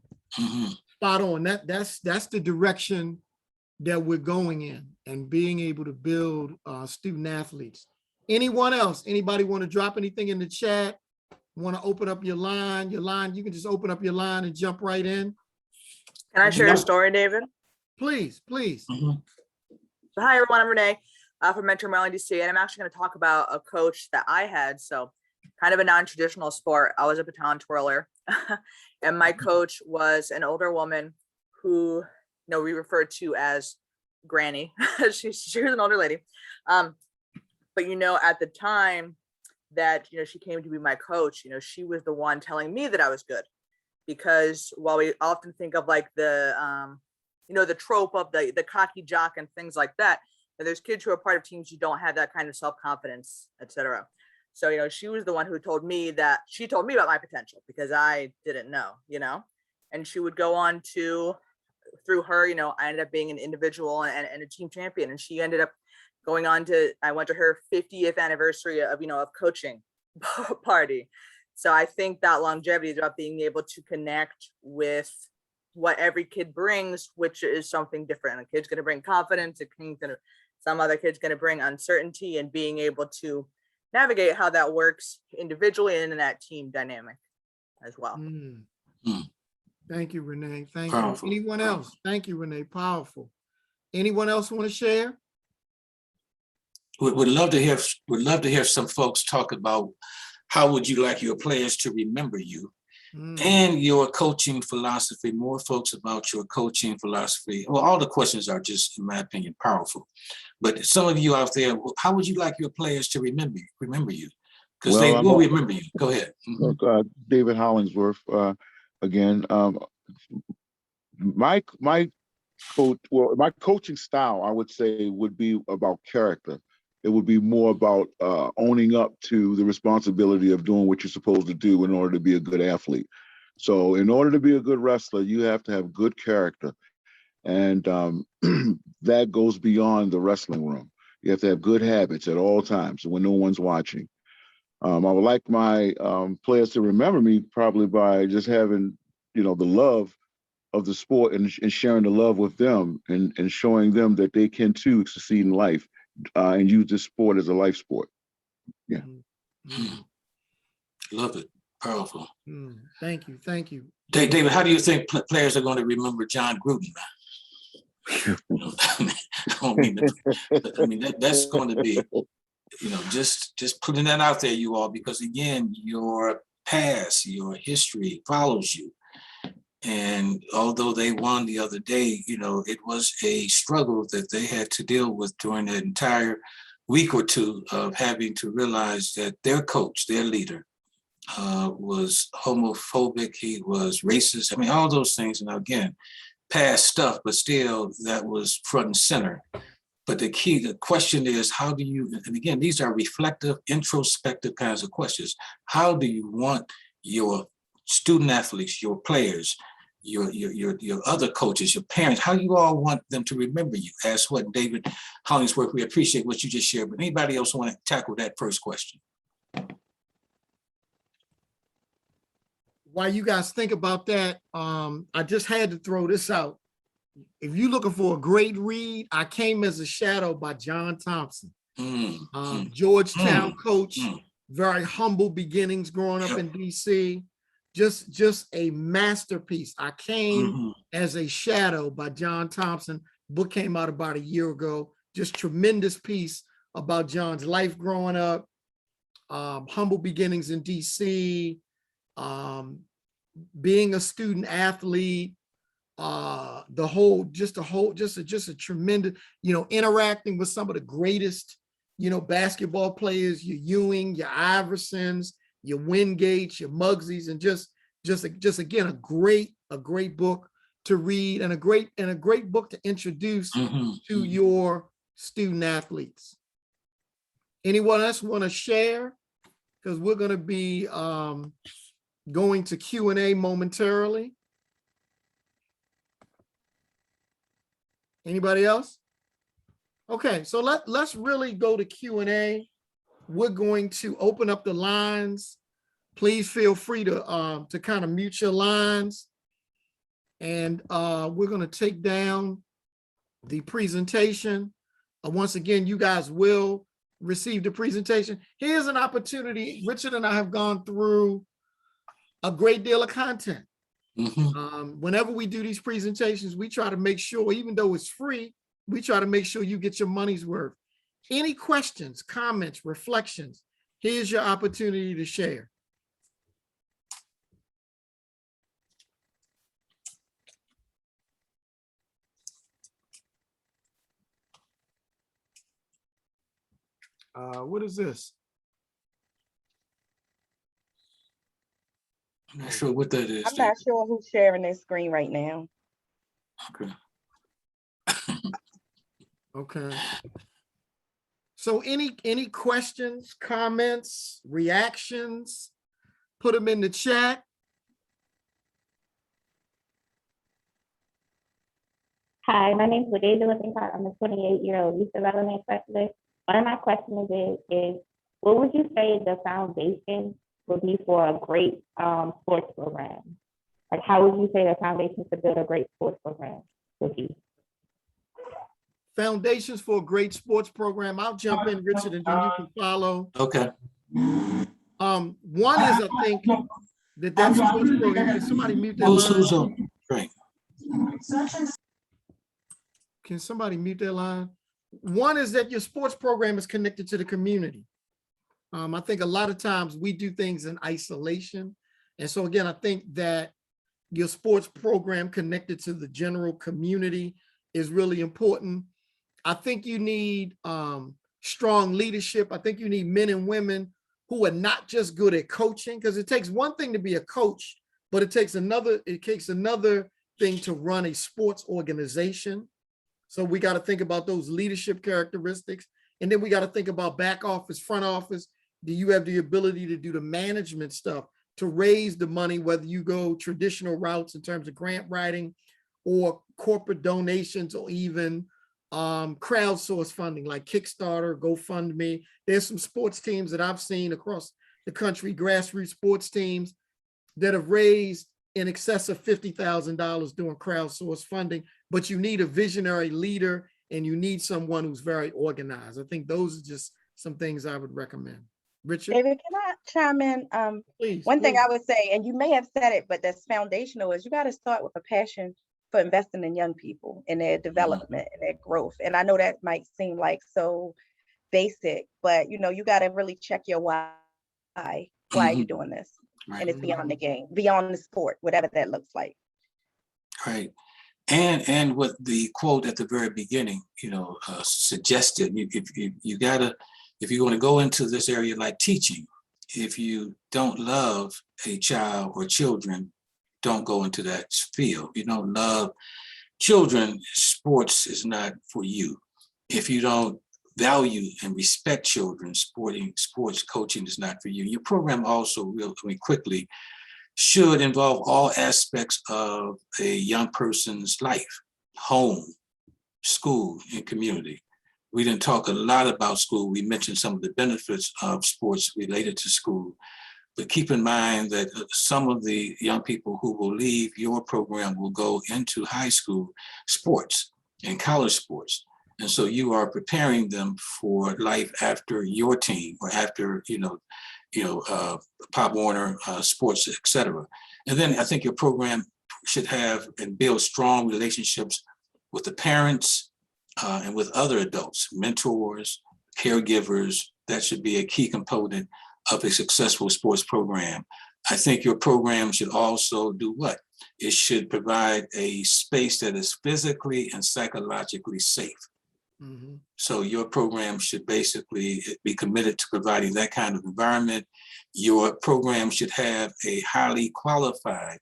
Spot on. That's the direction that we're going in, and being able to build student athletes. Anyone else? Anybody want to drop anything in the chat? Want to open up your line? You can just open up your line and jump right in. Can I share a story, David? Please. So hi, everyone. I'm Renee from Mentor Maryland, DC, and I'm actually going to talk about a coach that I had. So kind of a non-traditional sport. I was a baton twirler, and my coach was an older woman who, we referred to as Granny. she was an older lady. But, at the time that, she came to be my coach, she was the one telling me that I was good. Because while we often think of like the trope of the cocky jock and things like that, there's kids who are part of teams who don't have that kind of self-confidence, etc. So, she was the one who told me about my potential because I didn't know, and she would go on to, through her, I ended up being an individual and a team champion. And she ended up I went to her 50th anniversary of, of coaching party. So I think that longevity is about being able to connect with what every kid brings, which is something different. A kid's going to bring confidence. Some other kid's going to bring uncertainty, and being able to navigate how that works individually and in that team dynamic as well. Thank you, Renee. Thank Powerful. you. Anyone else? Thank you, Renee. Powerful. Anyone else want to share? Would love to hear some folks talk about how would you like your players to remember you and your coaching philosophy. More folks about your coaching philosophy. Well, all the questions are just, in my opinion, powerful. But some of you out there, how would you like your players to remember you? Because they will remember you. Go ahead. David Hollingsworth, again. My coaching style, I would say, would be about character. It would be more about owning up to the responsibility of doing what you're supposed to do in order to be a good athlete. So in order to be a good wrestler, you have to have good character. And that goes beyond the wrestling room. You have to have good habits at all times when no one's watching. I would like my players to remember me probably by just having, the love of the sport and sharing the love with them and showing them that they can too succeed in life and use this sport as a life sport. Yeah. Love it. Powerful. Thank you. Thank you. David, how do you think players are going to remember John Gruden? That's going to be, just putting that out there, you all, because again, your past, your history follows you. And although they won the other day, it was a struggle that they had to deal with during that entire week or two of having to realize that their coach, their leader, was homophobic, he was racist. I mean, all those things. And again, past stuff, but still that was front and center. But the question is, how do you, and again, these are reflective, introspective kinds of questions. How do you want your student athletes, your players, your other coaches, your parents, how you all want them to remember you? As what David Hollingsworth, we appreciate what you just shared, but anybody else want to tackle that first question? While you guys think about that, I just had to throw this out. If you're looking for a great read, I Came as a Shadow by John Thompson. Georgetown coach, very humble beginnings growing up in DC. Just a masterpiece. I Came as a Shadow by John Thompson. Book came out about a year ago. Just tremendous piece about John's life growing up, humble beginnings in DC, being a student athlete, just a tremendous, interacting with some of the greatest, basketball players, your Ewing, your Iversons, your Wingates, your Muggsies, and just again, a great book to read and a great book to introduce to your student athletes. Anyone else want to share? Because we're going to be going to Q&A momentarily. Anybody else? Okay, so let's really go to Q&A. We're going to open up the lines. Please feel free to kind of mute your lines. And we're going to take down the presentation. Once again, you guys will receive the presentation. Here's an opportunity. Richard and I have gone through a great deal of content. Whenever we do these presentations, we try to make sure, even though it's free, we try to make sure you get your money's worth. Any questions, comments, reflections, here's your opportunity to share. What is this? I'm not sure what that is. I'm not sure who's sharing their screen right now. Okay. Okay. So any questions, comments, reactions, put them in the chat. Hi, my name is Ladeja Lippincott. I'm a 28-year-old youth development specialist. One of my questions is what would you say the foundation would be for a great sports program? Like, how would you say the foundation to build a great sports program would be? Foundations for a great sports program. I'll jump in, Richard, and then you can follow. Okay. One is, I think, that sports program, can somebody mute their Who's line? on? Right. Can somebody mute their line? One is that your sports program is connected to the community. I think a lot of times we do things in isolation. And so again, I think that your sports program connected to the general community is really important. I think you need strong leadership. I think you need men and women who are not just good at coaching, because it takes one thing to be a coach, but it takes another thing to run a sports organization. So we got to think about those leadership characteristics. And then we got to think about back office, front office. Do you have the ability to do the management stuff, to raise the money, whether you go traditional routes in terms of grant writing or corporate donations, or even crowdsource funding like Kickstarter, GoFundMe. There's some sports teams that I've seen across the country, grassroots sports teams that have raised in excess of $50,000 doing crowdsource funding, but you need a visionary leader and you need someone who's very organized. I think those are just some things I would recommend. Richard? David, can I chime in? Please. One thing I would say, and you may have said it, but that's foundational, is you got to start with a passion for investing in young people and their development and their growth. And I know that might seem like so basic, but you know, you got to really check your why. Why are you doing this? Right. And it's beyond the game, beyond the sport, whatever that looks like. Right. And what the quote at the very beginning, suggested, if you want to go into this area like teaching, if you don't love a child or children, don't go into that field. If you don't love children, sports is not for you. If you don't value and respect children, sports coaching is not for you. Your program also really quickly should involve all aspects of a young person's life: home, school, and community. We didn't talk a lot about school. We mentioned some of the benefits of sports related to school, but keep in mind that some of the young people who will leave your program will go into high school sports and college sports. And so you are preparing them for life after your team, or after, Pop Warner sports, et cetera. And then I think your program should have and build strong relationships with the parents and with other adults, mentors, caregivers. That should be a key component of a successful sports program. I think your program should also do what? It should provide a space that is physically and psychologically safe. Mm-hmm. So your program should basically be committed to providing that kind of environment. Your program should have a highly qualified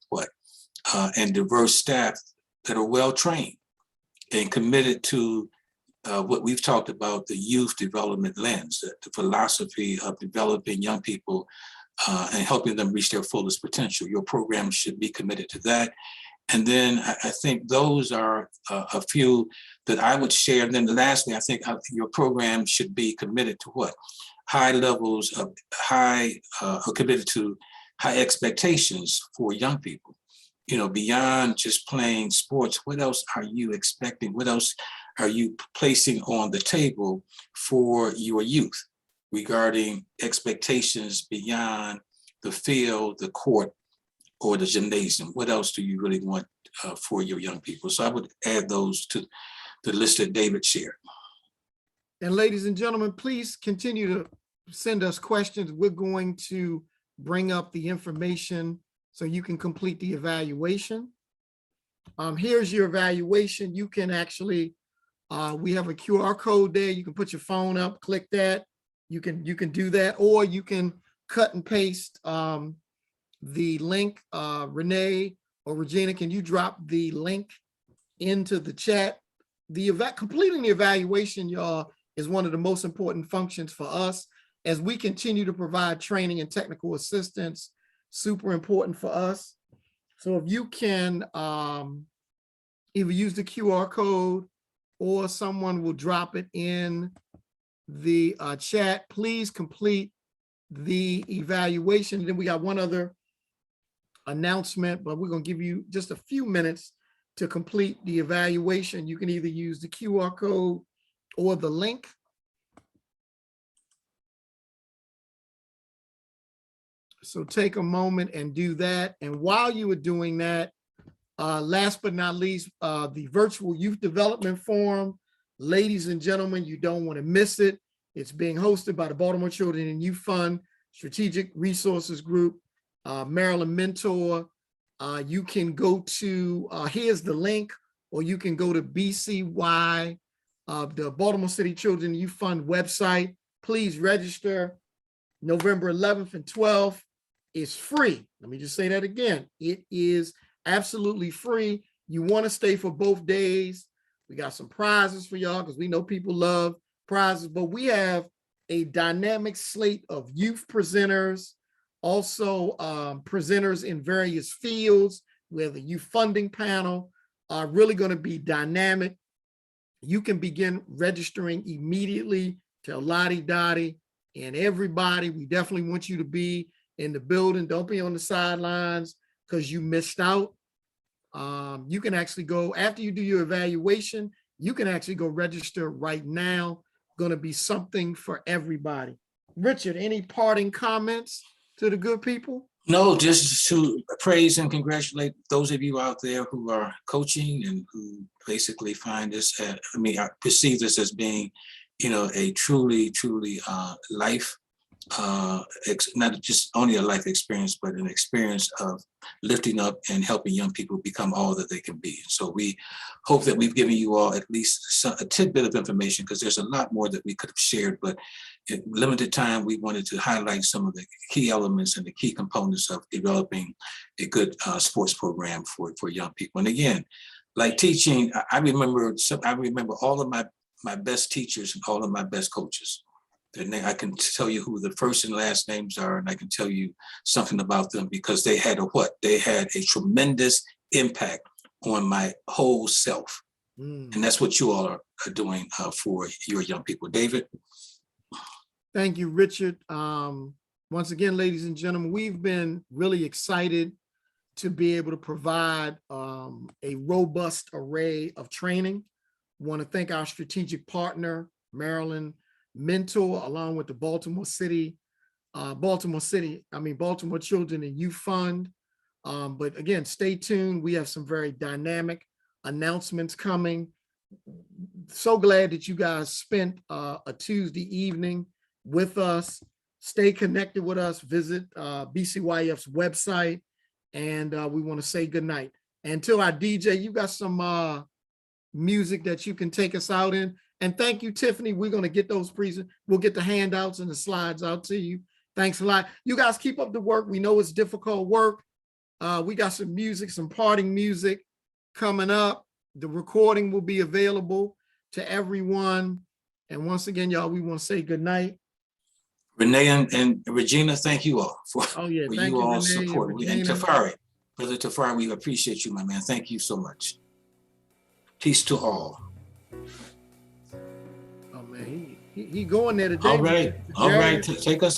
and diverse staff that are well trained and committed to what we've talked about, the youth development lens, the philosophy of developing young people and helping them reach their fullest potential. Your program should be committed to that. And then I think those are a few that I would share. And then lastly, I think your program should be committed to what? High levels of committed to high expectations for young people. Beyond just playing sports, what else are you expecting? What else are you placing on the table for your youth regarding expectations beyond the field, the court, or the gymnasium? What else do you really want for your young people? So I would add those to the list that David shared. And ladies and gentlemen, please continue to send us questions. We're going to bring up the information so you can complete the evaluation. Here's your evaluation. You can actually, we have a QR code there. You can put your phone up, click that. You can do that, or you can cut and paste the link. Renee or Regina, can you drop the link into the chat? Completing the evaluation, y'all, is one of the most important functions for us as we continue to provide training and technical assistance. Super important for us. So if you can either use the QR code or someone will drop it in the chat. Please complete the evaluation. Then we got one other announcement, but we're going to give you just a few minutes to complete the evaluation. You can either use the QR code or the link. So take a moment and do that. And while you were doing that, last but not least, the virtual youth development forum. Ladies and gentlemen, you don't want to miss it. It's being hosted by the Baltimore Children and Youth Fund, Strategic Resources Group, Maryland Mentor. You can go to, here's the link, or you can go to BCY, the Baltimore City Children and Youth Fund website. Please register. November 11th and 12th is free. Let me just say that again. It is absolutely free. You want to stay for both days. We got some prizes for y'all because we know people love prizes, but we have a dynamic slate of youth presenters, also presenters in various fields, where the youth funding panel are really going to be dynamic. You can begin registering immediately. Tell Lottie Dottie and everybody, we definitely want you to be in the building. Don't be on the sidelines because you missed out. You can actually go, after you do your evaluation, you can actually go register right now. Going to be something for everybody. Richard, any parting comments to the good people? No, just to praise and congratulate those of you out there who are coaching and who basically find this, I perceive this as being, a truly life, not just only a life experience, but an experience of lifting up and helping young people become all that they can be. So we hope that we've given you all at least a tidbit of information, because there's a lot more that we could have shared, but in limited time, we wanted to highlight some of the key elements and the key components of developing a good sports program for young people. And again, like teaching, I remember all of my best teachers and all of my best coaches. And I can tell you who the first and last names are, and I can tell you something about them because they had They had a tremendous impact on my whole self. And that's what you all are doing for your young people. David? Thank you, Richard. Once again, ladies and gentlemen, we've been really excited to be able to provide a robust array of training. I want to thank our strategic partner, Maryland Mentor, along with the Baltimore Children and Youth Fund. But again, stay tuned. We have some very dynamic announcements coming. So glad that you guys spent a Tuesday evening with us. Stay connected with us. Visit BCYF's website, and we want to say good night. Until our DJ, you got some music that you can take us out in. And thank you, Tiffany. We're going to get those we'll get the handouts and the slides out to you. Thanks a lot. You guys keep up the work. We know it's difficult work. We got some music, some parting music coming up. The recording will be available to everyone. And once again, y'all, we want to say good night. Renee and Regina, thank you all for Thank you all Renee support. and And Tafari, Brother Tafari, we appreciate you, my man. Thank you so much. Peace to all. Oh man, he going there today. All right, take us